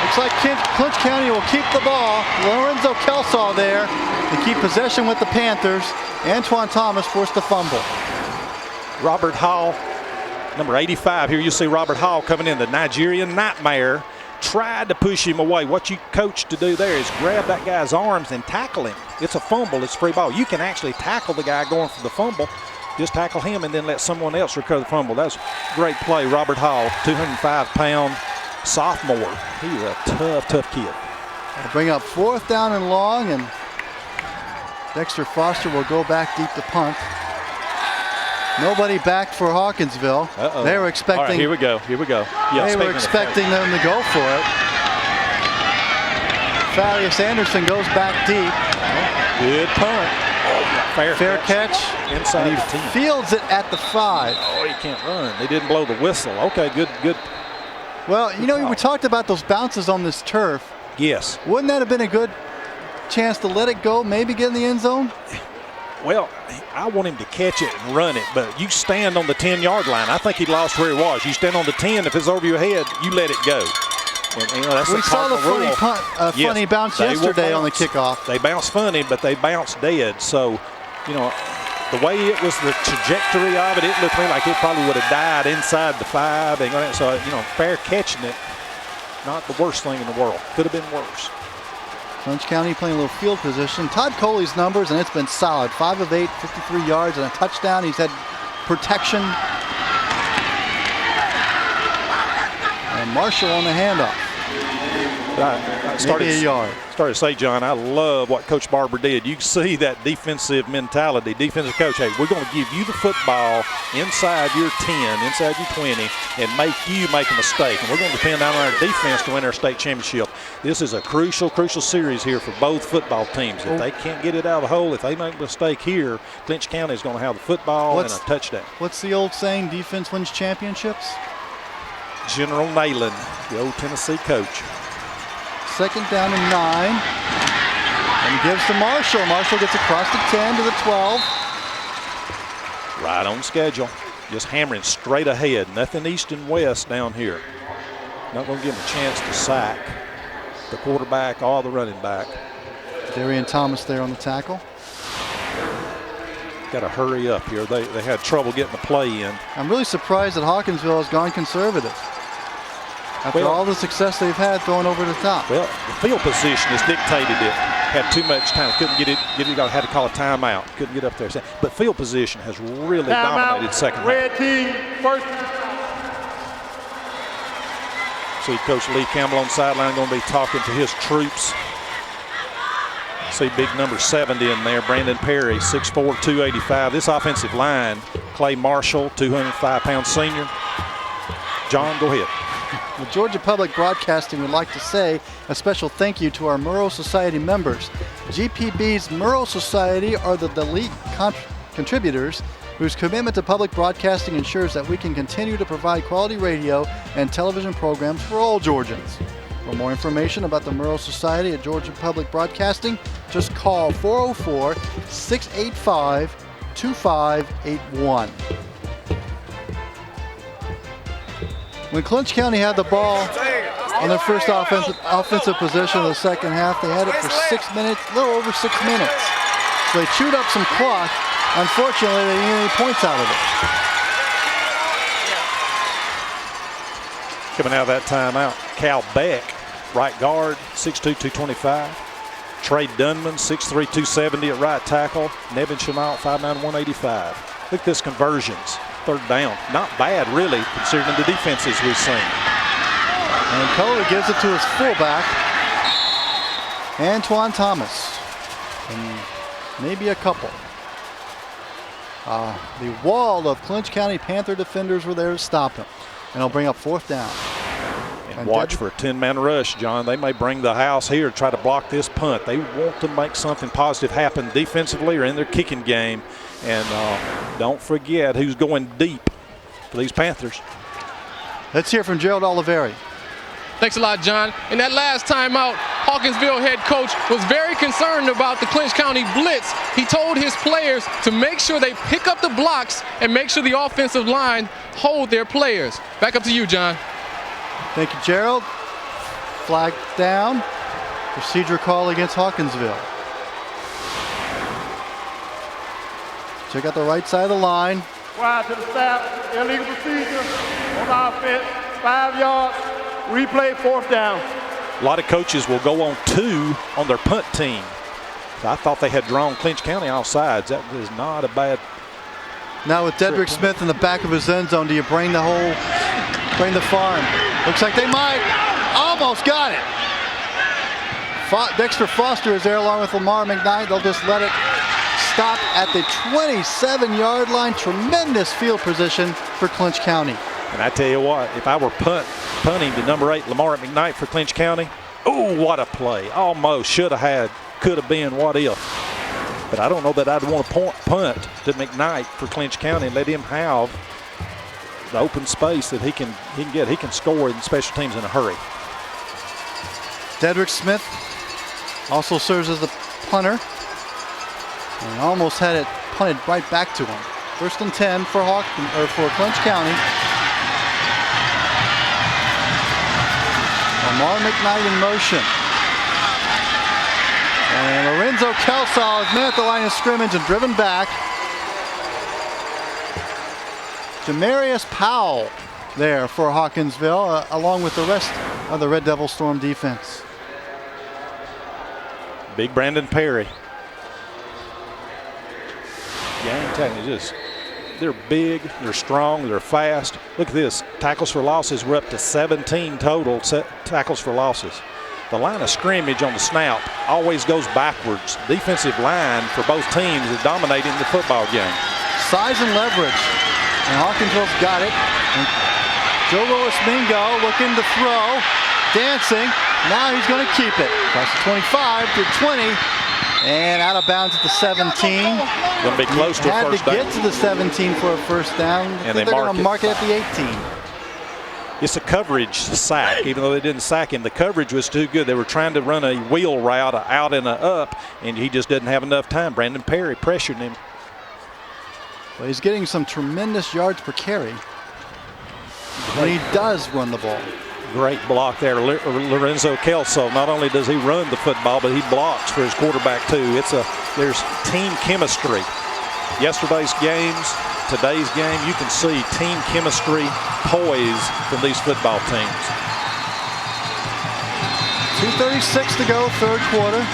Looks like Clinch County will keep the ball. Lorenzo Kelsaw there to keep possession with the Panthers. Antoine Thomas forced to fumble. Robert Hall, number 85. Here you see Robert Hall coming in, the Nigerian Nightmare. Tried to push him away. What you coach to do there is grab that guy's arms and tackle him. It's a fumble. It's free ball. You can actually tackle the guy going for the fumble. Just tackle him and then let someone else recover the fumble. That's a great play. Robert Hall, 205-pound sophomore. He's a tough kid. They'll bring up 4th down and long, and Dexter Foster will go back deep to punt. Nobody back for Hawkinsville. They were expecting. All right, here we go. Yeah, they were expecting them to go for it. Thaddeus Anderson goes back deep. Good punt. Fair catch. Inside and the he 10. Fields it at the 5. Oh, he can't run. They didn't blow the whistle. Okay, good. Well, you know, we talked about those bounces on this turf. Yes. Wouldn't that have been a good chance to let it go, maybe get in the end zone? Well, I want him to catch it and run it, but you stand on the 10-yard line. I think he lost where he was. You stand on the 10. If it's over your head, you let it go. And, you know, that's we saw the funny bounce yesterday on the kickoff. They bounced funny, but they bounced dead. So, you know, the way it was, the trajectory of it, it looked to me like it probably would have died inside the 5. So, you know, fair catching it, not the worst thing in the world. Could have been worse. Clinch County playing a little field position. Todd Coley's numbers, and it's been solid. 5 of 8, 53 yards, and a touchdown. He's had protection. And Marshall on the handoff. I maybe a yard. Started to say, John, I love what Coach Barber did. You see that defensive mentality, defensive coach. Hey, we're going to give you the football inside your 10, inside your 20, and make you make a mistake. And we're going to depend on our defense to win our state championship. This is a crucial series here for both football teams. If they can't get it out of the hole, if they make a mistake here, Clinch County is going to have the football and a touchdown. What's the old saying, defense wins championships? General Nayland, the old Tennessee coach. 2nd down and 9. And he gives to Marshall. Marshall gets across the 10 to the 12. Right on schedule. Just hammering straight ahead. Nothing east and west down here. Not going to give him a chance to sack the quarterback or the running back. Darian Thomas there on the tackle. Got to hurry up here. They had trouble getting the play in. I'm really surprised that Hawkinsville has gone conservative after all the success they've had throwing over the top. Well, the field position has dictated it. Had too much time. Couldn't get it. Had to call a timeout. Couldn't get up there. But field position has really dominated second half. Red team, first. See Coach Lee Campbell on the sideline going to be talking to his troops. See big number 70 in there, Brandon Perry, 6'4", 285. This offensive line, Clay Marshall, 205-pound senior. John, go ahead. The Georgia Public Broadcasting would like to say a special thank you to our Murrow Society members. GPB's Murrow Society are the elite contributors whose commitment to public broadcasting ensures that we can continue to provide quality radio and television programs for all Georgians. For more information about the Murrow Society at Georgia Public Broadcasting, just call 404-685-2581. When Clinch County had the ball on their first offensive possession of the second half, they had it for 6 minutes, a little over 6 minutes. So they chewed up some clock. Unfortunately, they didn't get any points out of it. Coming out of that timeout, Cal Beck, right guard, 6'2", 225. Trey Dunman, 6'3", 270 at right tackle. Nevin Chenault, 5'9", 185. Look at this conversions. 3rd down. Not bad, really, considering the defenses we've seen. And Coley gives it to his fullback, Antoine Thomas. And maybe a couple. The wall of Clinch County Panther defenders were there to stop him. And he'll bring up 4th down. And watch for a 10-man rush, John. They may bring the house here to try to block this punt. They want to make something positive happen defensively or in their kicking game. And don't forget who's going deep for these Panthers. Let's hear from Gerald Oliveri. Thanks a lot, John. In that last timeout, Hawkinsville head coach was very concerned about the Clinch County blitz. He told his players to make sure they pick up the blocks and make sure the offensive line hold their players. Back up to you, John. Thank you, Gerald. Flag down. Procedure call against Hawkinsville. Check out the right side of the line. Wide to the staff, illegal procedure on offense, 5 yards, replay, 4th down. A lot of coaches will go on 2 on their punt team. So I thought they had drawn Clinch County off sides. That is not a bad. Now with Dedrick Smith in the back of his end zone, do you bring the farm? Looks like they might. Almost got it. Dexter Foster is there along with Lamar McKnight. They'll just let it stop at the 27-yard line. Tremendous field position for Clinch County. And I tell you what, if I were punting to number 8, Lamar McKnight for Clinch County, oh, what a play. Almost should have had, could have been, what if. But I don't know that I'd want to punt to McKnight for Clinch County and let him have the open space that he can get. He can score in special teams in a hurry. Dedrick Smith also serves as the punter. And almost had it punted right back to him. 1st and 10 for Clinch County. Lamar McKnight in motion. And Lorenzo Kelsall has been at the line of scrimmage and driven back. Demarius Powell there for Hawkinsville, along with the rest of the Red Devil Storm defense. Big Brandon Perry. They're big, they're strong, they're fast. Look at this, tackles for losses. We're up to 17 total tackles for losses. The line of scrimmage on the snap always goes backwards. Defensive line for both teams is dominating the football game. Size and leverage. And Hawkinsville's got it. And Joe Louis Mingo looking to throw. Dancing. Now he's going to keep it. Across the 25 to 20. And out of bounds at the 17. Going to be close to a first down. Had to get to the 17 for a first down. And they're going to mark it at the 18. It's a coverage sack. Even though they didn't sack him, the coverage was too good. They were trying to run a wheel route, out and a up, and he just didn't have enough time. Brandon Perry pressured him. Well, he's getting some tremendous yards per carry when he does run the ball. Great block there, Lorenzo Kelso. Not only does he run the football, but he blocks for his quarterback too. There's team chemistry. Yesterday's games, today's game, you can see team chemistry, poise from these football teams. 2:36 to go, third quarter.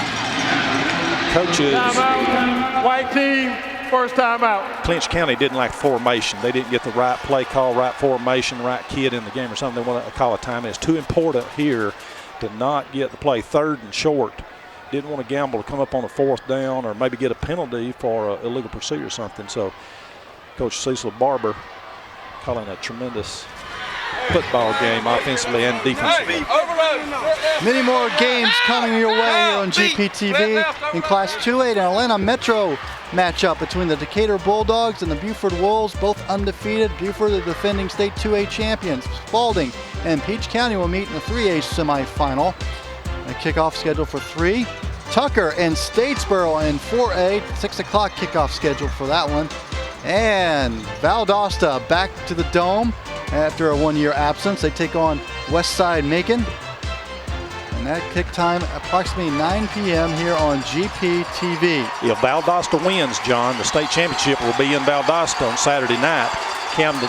Coaches. Timeout. White team, first timeout. Clinch County didn't like formation. They didn't get the right play call, right formation, right kid in the game or something. They want to call a time. It's too important here to not get the play third and short. Didn't want to gamble to come up on a fourth down or maybe get a penalty for an illegal pursuit or something. So Coach Cecil Barber calling a tremendous football game offensively and defensively. Many more games coming your way here on GPTV. In Class 2A, an Atlanta Metro matchup between the Decatur Bulldogs and the Buford Wolves, both undefeated. Buford, the defending state 2A champions. Spalding and Peach County will meet in the 3A semifinal. A kickoff scheduled for 3. Tucker and Statesboro in 4A, 6 o'clock kickoff scheduled for that one. And Valdosta back to the Dome after a one-year absence. They take on Westside Macon. And that kick time approximately 9 p.m. here on GPTV. If Valdosta wins, John, the state championship will be in Valdosta on Saturday night. Camden,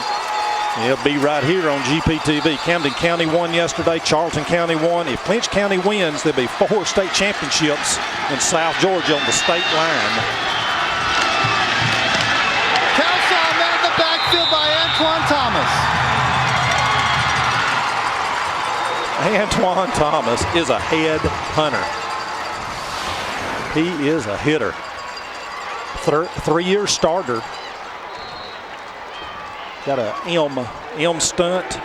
it'll be right here on GPTV. Camden County won yesterday. Charlton County won. If Clinch County wins, there'll be 4 state championships in South Georgia on the state line. Kelso met in the backfield by Antoine Thomas. Antoine Thomas is a head hunter. He is a hitter. 3-year starter. Got a M stunt.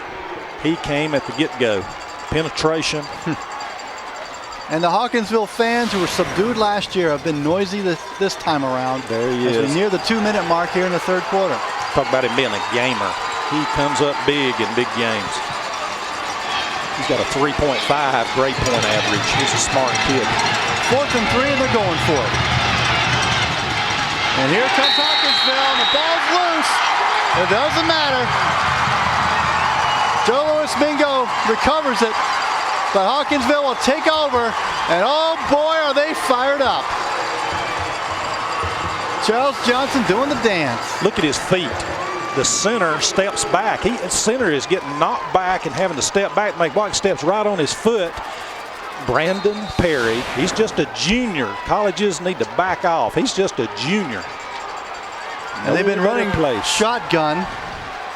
He came at the get-go. Penetration. And the Hawkinsville fans who were subdued last year have been noisy this time around. There he is. As we near the 2-minute mark here in the third quarter. Talk about him being a gamer. He comes up big in big games. He's got a 3.5 grade point average. He's a smart kid. 4th and 3, and they're going for it. And here comes Hawkinsville, and the ball's loose. It doesn't matter. Joe Louis Mingo recovers it, but Hawkinsville will take over, and oh boy, are they fired up. Charles Johnson doing the dance. Look at his feet. The center steps back. The center is getting knocked back and having to step back to make block. Steps right on his foot. Brandon Perry, he's just a junior. Colleges need to back off. He's just a junior. And they've been running shotgun.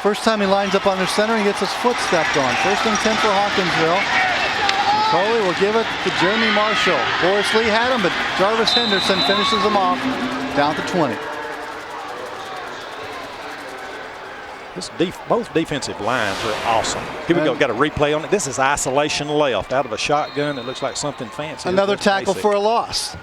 First time he lines up on their center, he gets his foot stepped on. 1st and 10 for Hawkinsville. Coley will give it to Jeremy Marshall. Boris Lee had him, but Jarvis Henderson finishes him off down to 20. Both defensive lines are awesome. Here we go. Got a replay on it. This is isolation left out of a shotgun. It looks like something fancy. Another tackle for a loss.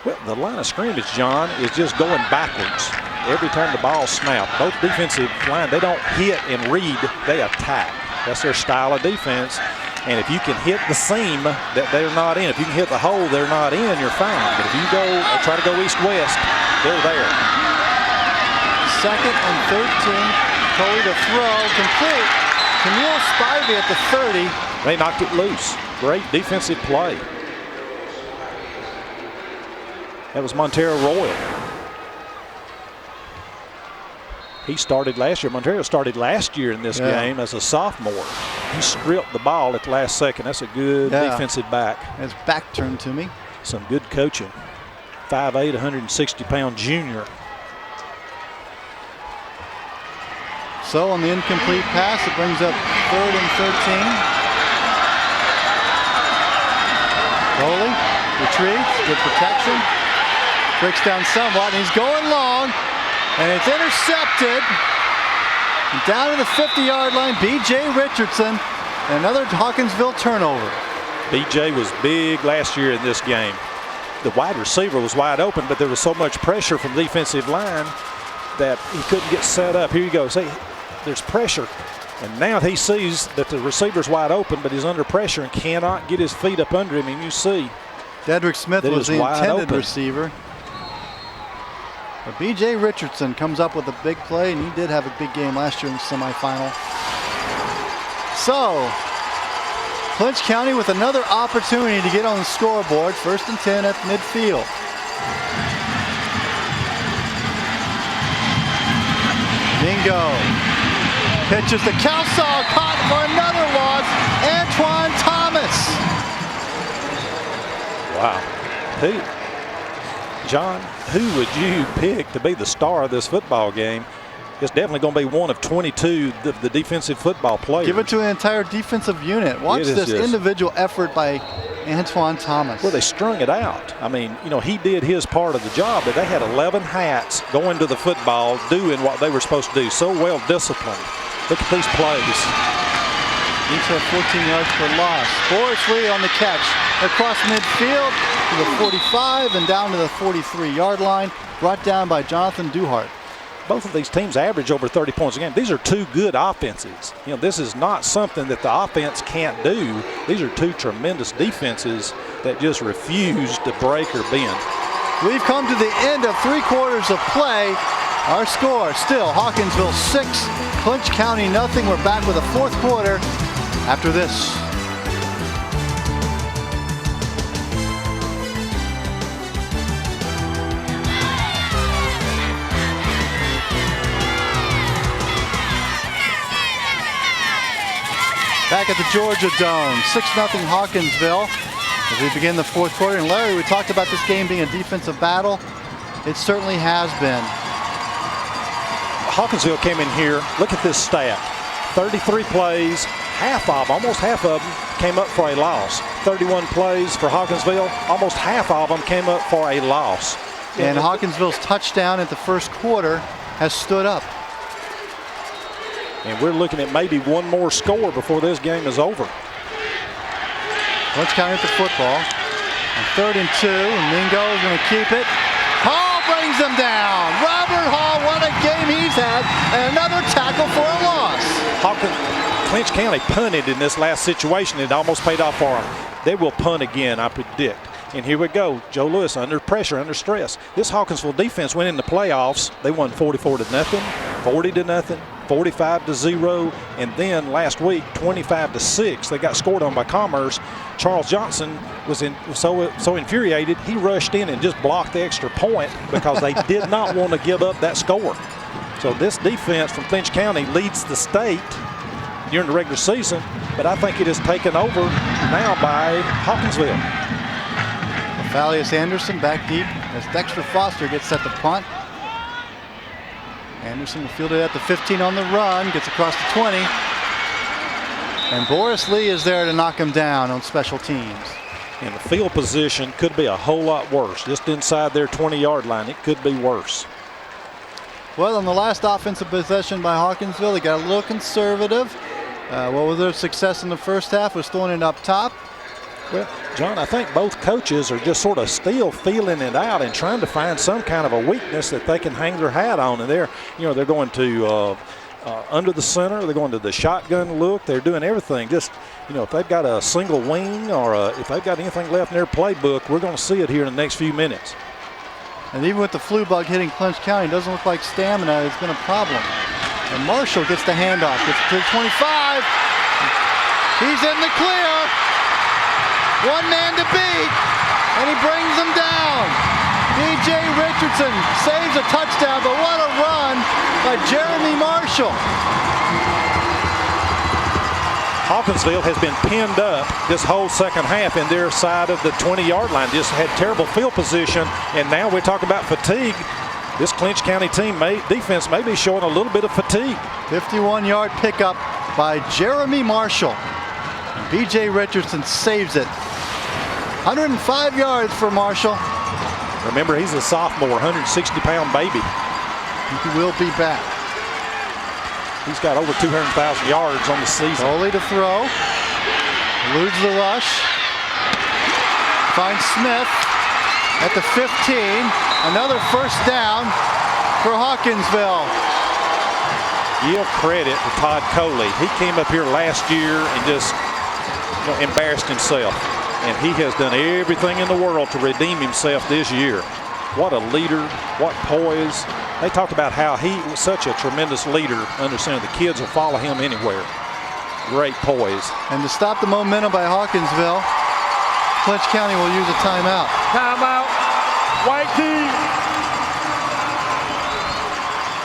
Well, the line of scrimmage, John, is just going backwards every time the ball snaps. Both defensive line, they don't hit and read. They attack. That's their style of defense. And if you can hit the seam that they're not in, if you can hit the hole they're not in, you're fine. But if you try to go east-west, they're there. 2nd and 13. Coley to throw, complete. Camille Spivey at the 30. They knocked it loose. Great defensive play. That was Montero Royal. He started last year. Montero started last year in this game as a sophomore. He stripped the ball at the last second. That's a good defensive back. His back turned to me. Some good coaching. 5'8", 160-pound junior. So on the incomplete pass, it brings up 3rd and 13. Coley retreats, good protection. Breaks down somewhat, and he's going long. And it's intercepted. And down to the 50-yard line, B.J. Richardson. And another Hawkinsville turnover. B.J. was big last year in this game. The wide receiver was wide open, but there was so much pressure from the defensive line that he couldn't get set up. Here you go. See, there's pressure. And now he sees that the receiver's wide open, but he's under pressure and cannot get his feet up under him. And you see Dedrick Smith was the intended receiver. But B.J. Richardson comes up with a big play, and he did have a big game last year in the semifinal. So, Clinch County with another opportunity to get on the scoreboard. 1st and 10 at midfield. Bingo. Pitches to Kelso, caught for another loss. Antoine Thomas. Wow. John, who would you pick to be the star of this football game? It's definitely going to be one of 22 the defensive football players. Give it to an entire defensive unit. Watch this individual effort by Antoine Thomas. Well, they strung it out. I mean, you know, he did his part of the job, but they had 11 hats going to the football doing what they were supposed to do. So well disciplined. Look at these plays. Each have 14 yards per loss. Boris Lee on the catch across midfield to the 45 and down to the 43-yard line. Brought down by Jonathan Duhart. Both of these teams average over 30 points a game. These are two good offenses. You know, this is not something that the offense can't do. These are two tremendous defenses that just refuse to break or bend. We've come to the end of 3 quarters of play. Our score still Hawkinsville 6, Clinch County nothing. We're back with a 4th quarter after this. Back at the Georgia Dome, 6-0 Hawkinsville as we begin the 4th quarter. And Larry, we talked about this game being a defensive battle. It certainly has been. Hawkinsville came in here. Look at this stat. 33 plays, almost half of them came up for a loss. 31 plays for Hawkinsville, almost half of them came up for a loss. And Hawkinsville's touchdown at the 1st quarter has stood up. And we're looking at maybe one more score before this game is over. Clinch County with the football. On 3rd and 2, and Mingo is going to keep it. Hall brings him down. Robert Hall, what a game he's had, and another tackle for a loss. Clinch County punted in this last situation. It almost paid off for them. They will punt again, I predict. And here we go. Joe Lewis under pressure, under stress. This Hawkinsville defense went in the playoffs. They won 44-0, 40-0, 45-0, and then last week 25-6. They got scored on by Commerce. Charles Johnson was so infuriated he rushed in and just blocked the extra point because they did not want to give up that score. So this defense from Clinch County leads the state during the regular season, but I think it is taken over now by Hawkinsville. Valius Anderson back deep as Dexter Foster gets set to punt. Anderson will field it at the 15 on the run, gets across the 20. And Boris Lee is there to knock him down on special teams. And the field position could be a whole lot worse. Just inside their 20-yard line, it could be worse. Well, on the last offensive possession by Hawkinsville, they got a little conservative. What was their success in the first half was throwing it up top. Well, John, I think both coaches are just sort of still feeling it out and trying to find some kind of a weakness that they can hang their hat on. And they're going to under the center. They're going to the shotgun look. They're doing everything. Just, if they've got a single wing or if they've got anything left in their playbook, we're going to see it here in the next few minutes. And even with the flu bug hitting Clinch County, it doesn't look like stamina has been a problem. And Marshall gets the handoff, gets to the 25. He's in the clear. One man to beat, and he brings him down. B.J. Richardson saves a touchdown, but what a run by Jeremy Marshall. Hawkinsville has been pinned up this whole second half in their side of the 20-yard line. Just had terrible field position, and now we're talking about fatigue. This Clinch County team defense may be showing a little bit of fatigue. 51-yard pickup by Jeremy Marshall. B.J. Richardson saves it. 105 yards for Marshall. Remember, he's a sophomore, 160-pound baby. He will be back. He's got over 200,000 yards on the season. Coley to throw. Eludes the rush. Finds Smith at the 15. Another first down for Hawkinsville. Give credit to Todd Coley. He came up here last year and just embarrassed himself. And he has done everything in the world to redeem himself this year. What a leader, what poise. They talked about how he was such a tremendous leader. Understand the kids will follow him anywhere. Great poise. And to stop the momentum by Hawkinsville, Clinch County will use a timeout. Timeout. White team.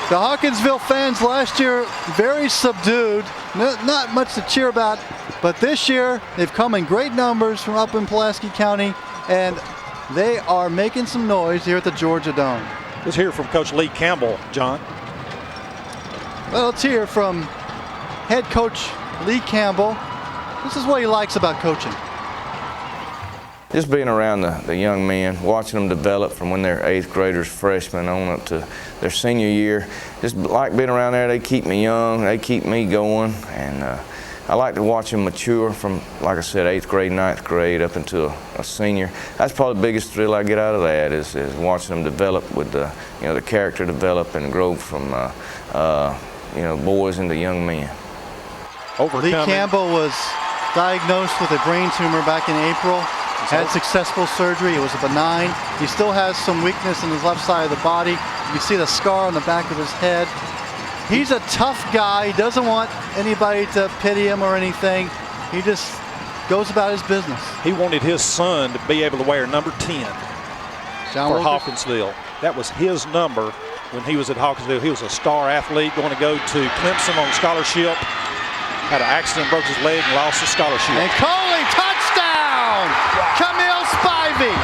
The Hawkinsville fans last year very subdued. Not much to cheer about. But this year, they've come in great numbers from up in Pulaski County, and they are making some noise here at the Georgia Dome. Let's hear from Coach Lee Campbell, John. Well, let's hear from head coach Lee Campbell. This is what he likes about coaching. Just being around the young men, watching them develop from when they're 8th graders, freshmen, on up to their senior year. Just like being around there, they keep me young, they keep me going, and I like to watch them mature from, like I said, 8th grade, 9th grade, up into a senior. That's probably the biggest thrill I get out of that is watching them develop with the character develop and grow from boys into young men. Lee Campbell was diagnosed with a brain tumor back in April. Had successful surgery. It was a benign. He still has some weakness in his left side of the body. You can see the scar on the back of his head. He's a tough guy. He doesn't want anybody to pity him or anything. He just goes about his business. He wanted his son to be able to wear number 10 for Hawkinsville. That was his number when he was at Hawkinsville. He was a star athlete going to go to Clemson on scholarship. Had an accident, broke his leg, and lost his scholarship. And Coley, touchdown! Camille Spivey.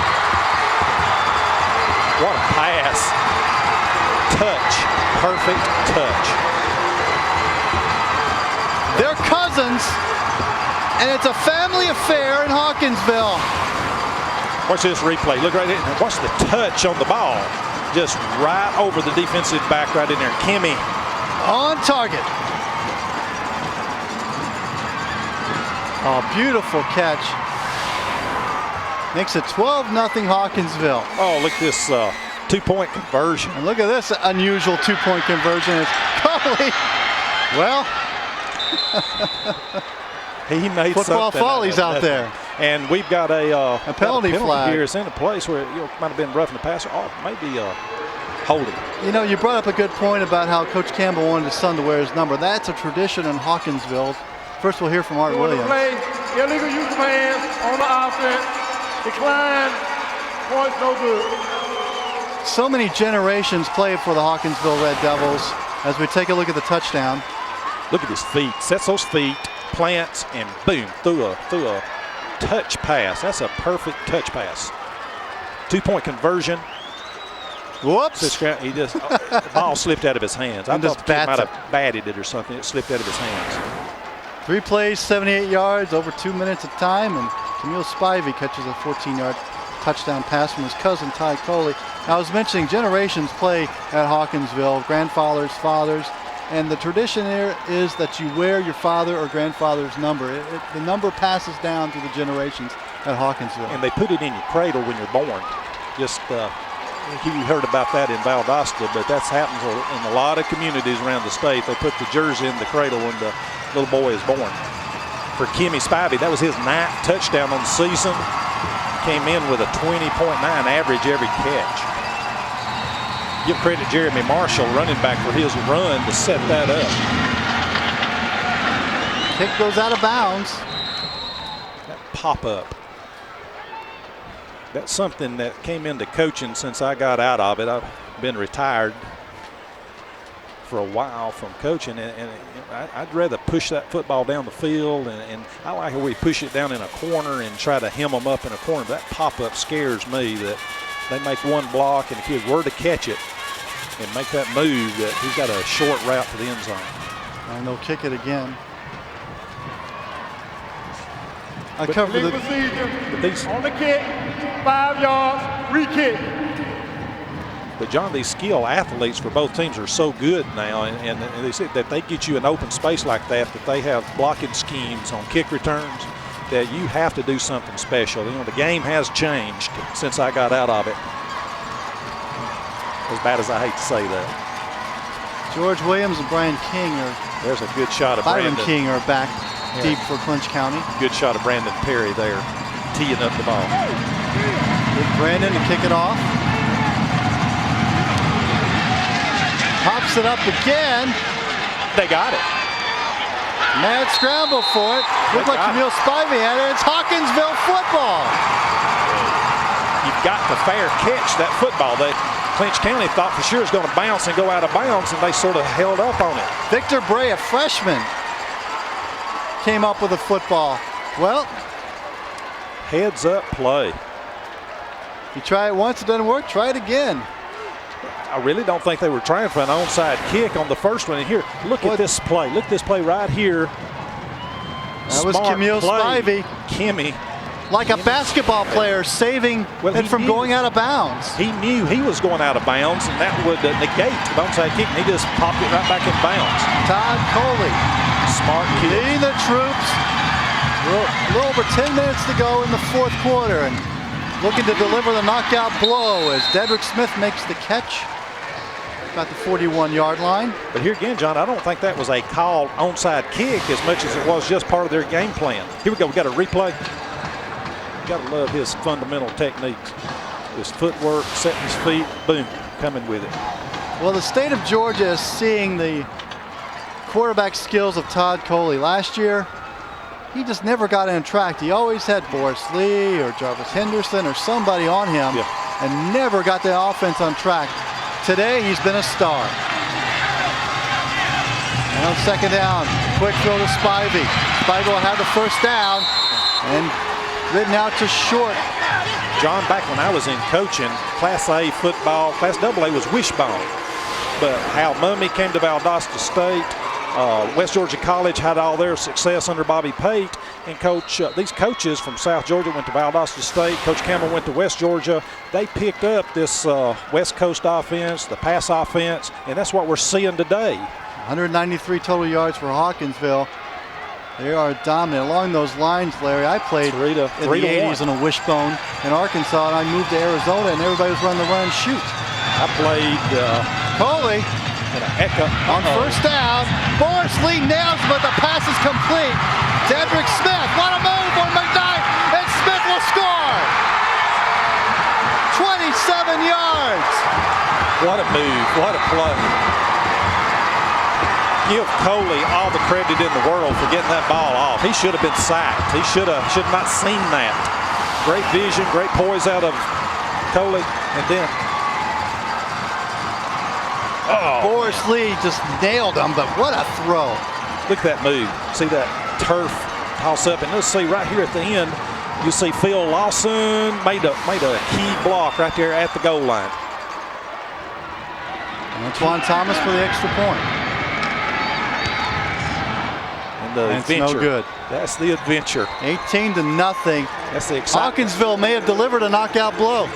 What a pass. Touch. Perfect touch. They're cousins, and it's a family affair in Hawkinsville. Watch this replay. Look right here. Watch the touch on the ball. Just right over the defensive back right in there. Kimmy. On target. Oh, beautiful catch. Makes it 12-0 Hawkinsville. Oh, look at this two-point conversion. And look at this unusual two-point conversion. It's Coley. Well, he made football follies out there. And we've got a penalty flag here. It's in a place where it might have been roughing the passer. Oh, maybe holding. You know, you brought up a good point about how Coach Campbell wanted his son to wear his number. That's a tradition in Hawkinsville. First, we'll hear from Art Williams. Play, illegal use of hands on the offense. Decline. Points no good. So many generations played for the Hawkinsville Red Devils. As we take a look at the touchdown. Look at his feet. Sets those feet, plants, and boom, through a touch pass. That's a perfect touch pass. Two-point conversion. Whoops. He just, the ball slipped out of his hands. I thought the kid might have batted it or something. It slipped out of his hands. 3 plays, 78 yards, over 2 minutes of time, and Camille Spivey catches a 14-yard touchdown pass from his cousin, Ty Coley. Now, I was mentioning generations play at Hawkinsville, grandfathers, fathers, and the tradition here is that you wear your father or grandfather's number. The number passes down through the generations at Hawkinsville. And they put it in your cradle when you're born. Just, you heard about that in Valdosta, but that happens in a lot of communities around the state. They put the jersey in the cradle when the little boy is born. For Kimmy Spivey, that was his 9th touchdown on the season. Came in with a 20.9 average every catch. Give credit to Jeremy Marshall, running back, for his run to set that up. Kick goes out of bounds. That pop-up. That's something that came into coaching since I got out of it. I've been retired for a while from coaching, and I'd rather push that football down the field, and I like how we push it down in a corner and try to hem them up in a corner. That pop-up scares me, that they make one block, and if he were to catch it and make that move, that he's got a short route to the end zone. And they'll kick it again. I covered Legal procedure. On the kick, 5 yards, re-kick. But John, these skill athletes for both teams are so good now, and they said that they get you in open space like that they have blocking schemes on kick returns, that you have to do something special. You know, the game has changed since I got out of it. As bad as I hate to say that. George Williams and Brian King There's a good shot of Byron Brandon. King are back deep for Clinch County. Good shot of Brandon Perry there, teeing up the ball. With Brandon to kick it off. Pops it up again. They got it. Mad scramble for it. Looked like Camille Spivey had it. It's Hawkinsville football. You've got the fair catch that football. Clinch County thought for sure it was going to bounce and go out of bounds, and they sort of held up on it. Victor Bray, a freshman, came up with a football. Well, heads up play. You try it once, it doesn't work, try it again. I really don't think they were trying for an onside kick on the first one. And here, look at this play. Look at this play right here. That was Camille Spivey. Kimmy. Like a basketball player saving it from going out of bounds. He knew he was going out of bounds, and that would negate the onside kick, and he just popped it right back in bounds. Todd Coley. Smart kid. Leading the troops. A little over 10 minutes to go in the fourth quarter, and looking to deliver the knockout blow as Dedrick Smith makes the catch. About the 41-yard line. But here again, John, I don't think that was a called onside kick as much as it was just part of their game plan. Here we go. We got a replay. Got to love his fundamental techniques. His footwork, setting his feet, boom, coming with it. Well, the state of Georgia is seeing the quarterback skills of Todd Coley. Last year, he just never got in track. He always had Boris Lee or Jarvis Henderson or somebody on him and never got the offense on track. Today, he's been a star. And on second down, quick throw to Spivey. Spivey will have the first down and ridden out to short. John, back when I was in coaching, Class A football, Class AA was wishbone. But Hal Mummy came to Valdosta State. West Georgia College had all their success under Bobby Pate. And these coaches from South Georgia went to Valdosta State. Coach Campbell went to West Georgia. They picked up this West Coast offense, the pass offense, and that's what we're seeing today. 193 total yards for Hawkinsville. They are dominant. Along those lines, Larry, I played in the 80s on a wishbone in Arkansas, and I moved to Arizona, and everybody was running the run and shoot. I played Coley on first down. Boris Lee nails, but the pass is complete. Dedrick Smith, what a move on McKnight, and Smith will score. 27 yards. What a move, what a play. Give Coley all the credit in the world for getting that ball off. He should have been sacked. He should not seen that. Great vision, great poise out of Coley, and then Boris Lee just nailed him, but what a throw. Look at that move. See that turf toss up, and let's see right here at the end, you see Phil Lawson made a key block right there at the goal line. And Antoine Thomas for the extra point. And it's no good. That's the adventure. 18-0. That's the excitement. Hawkinsville may have delivered a knockout blow.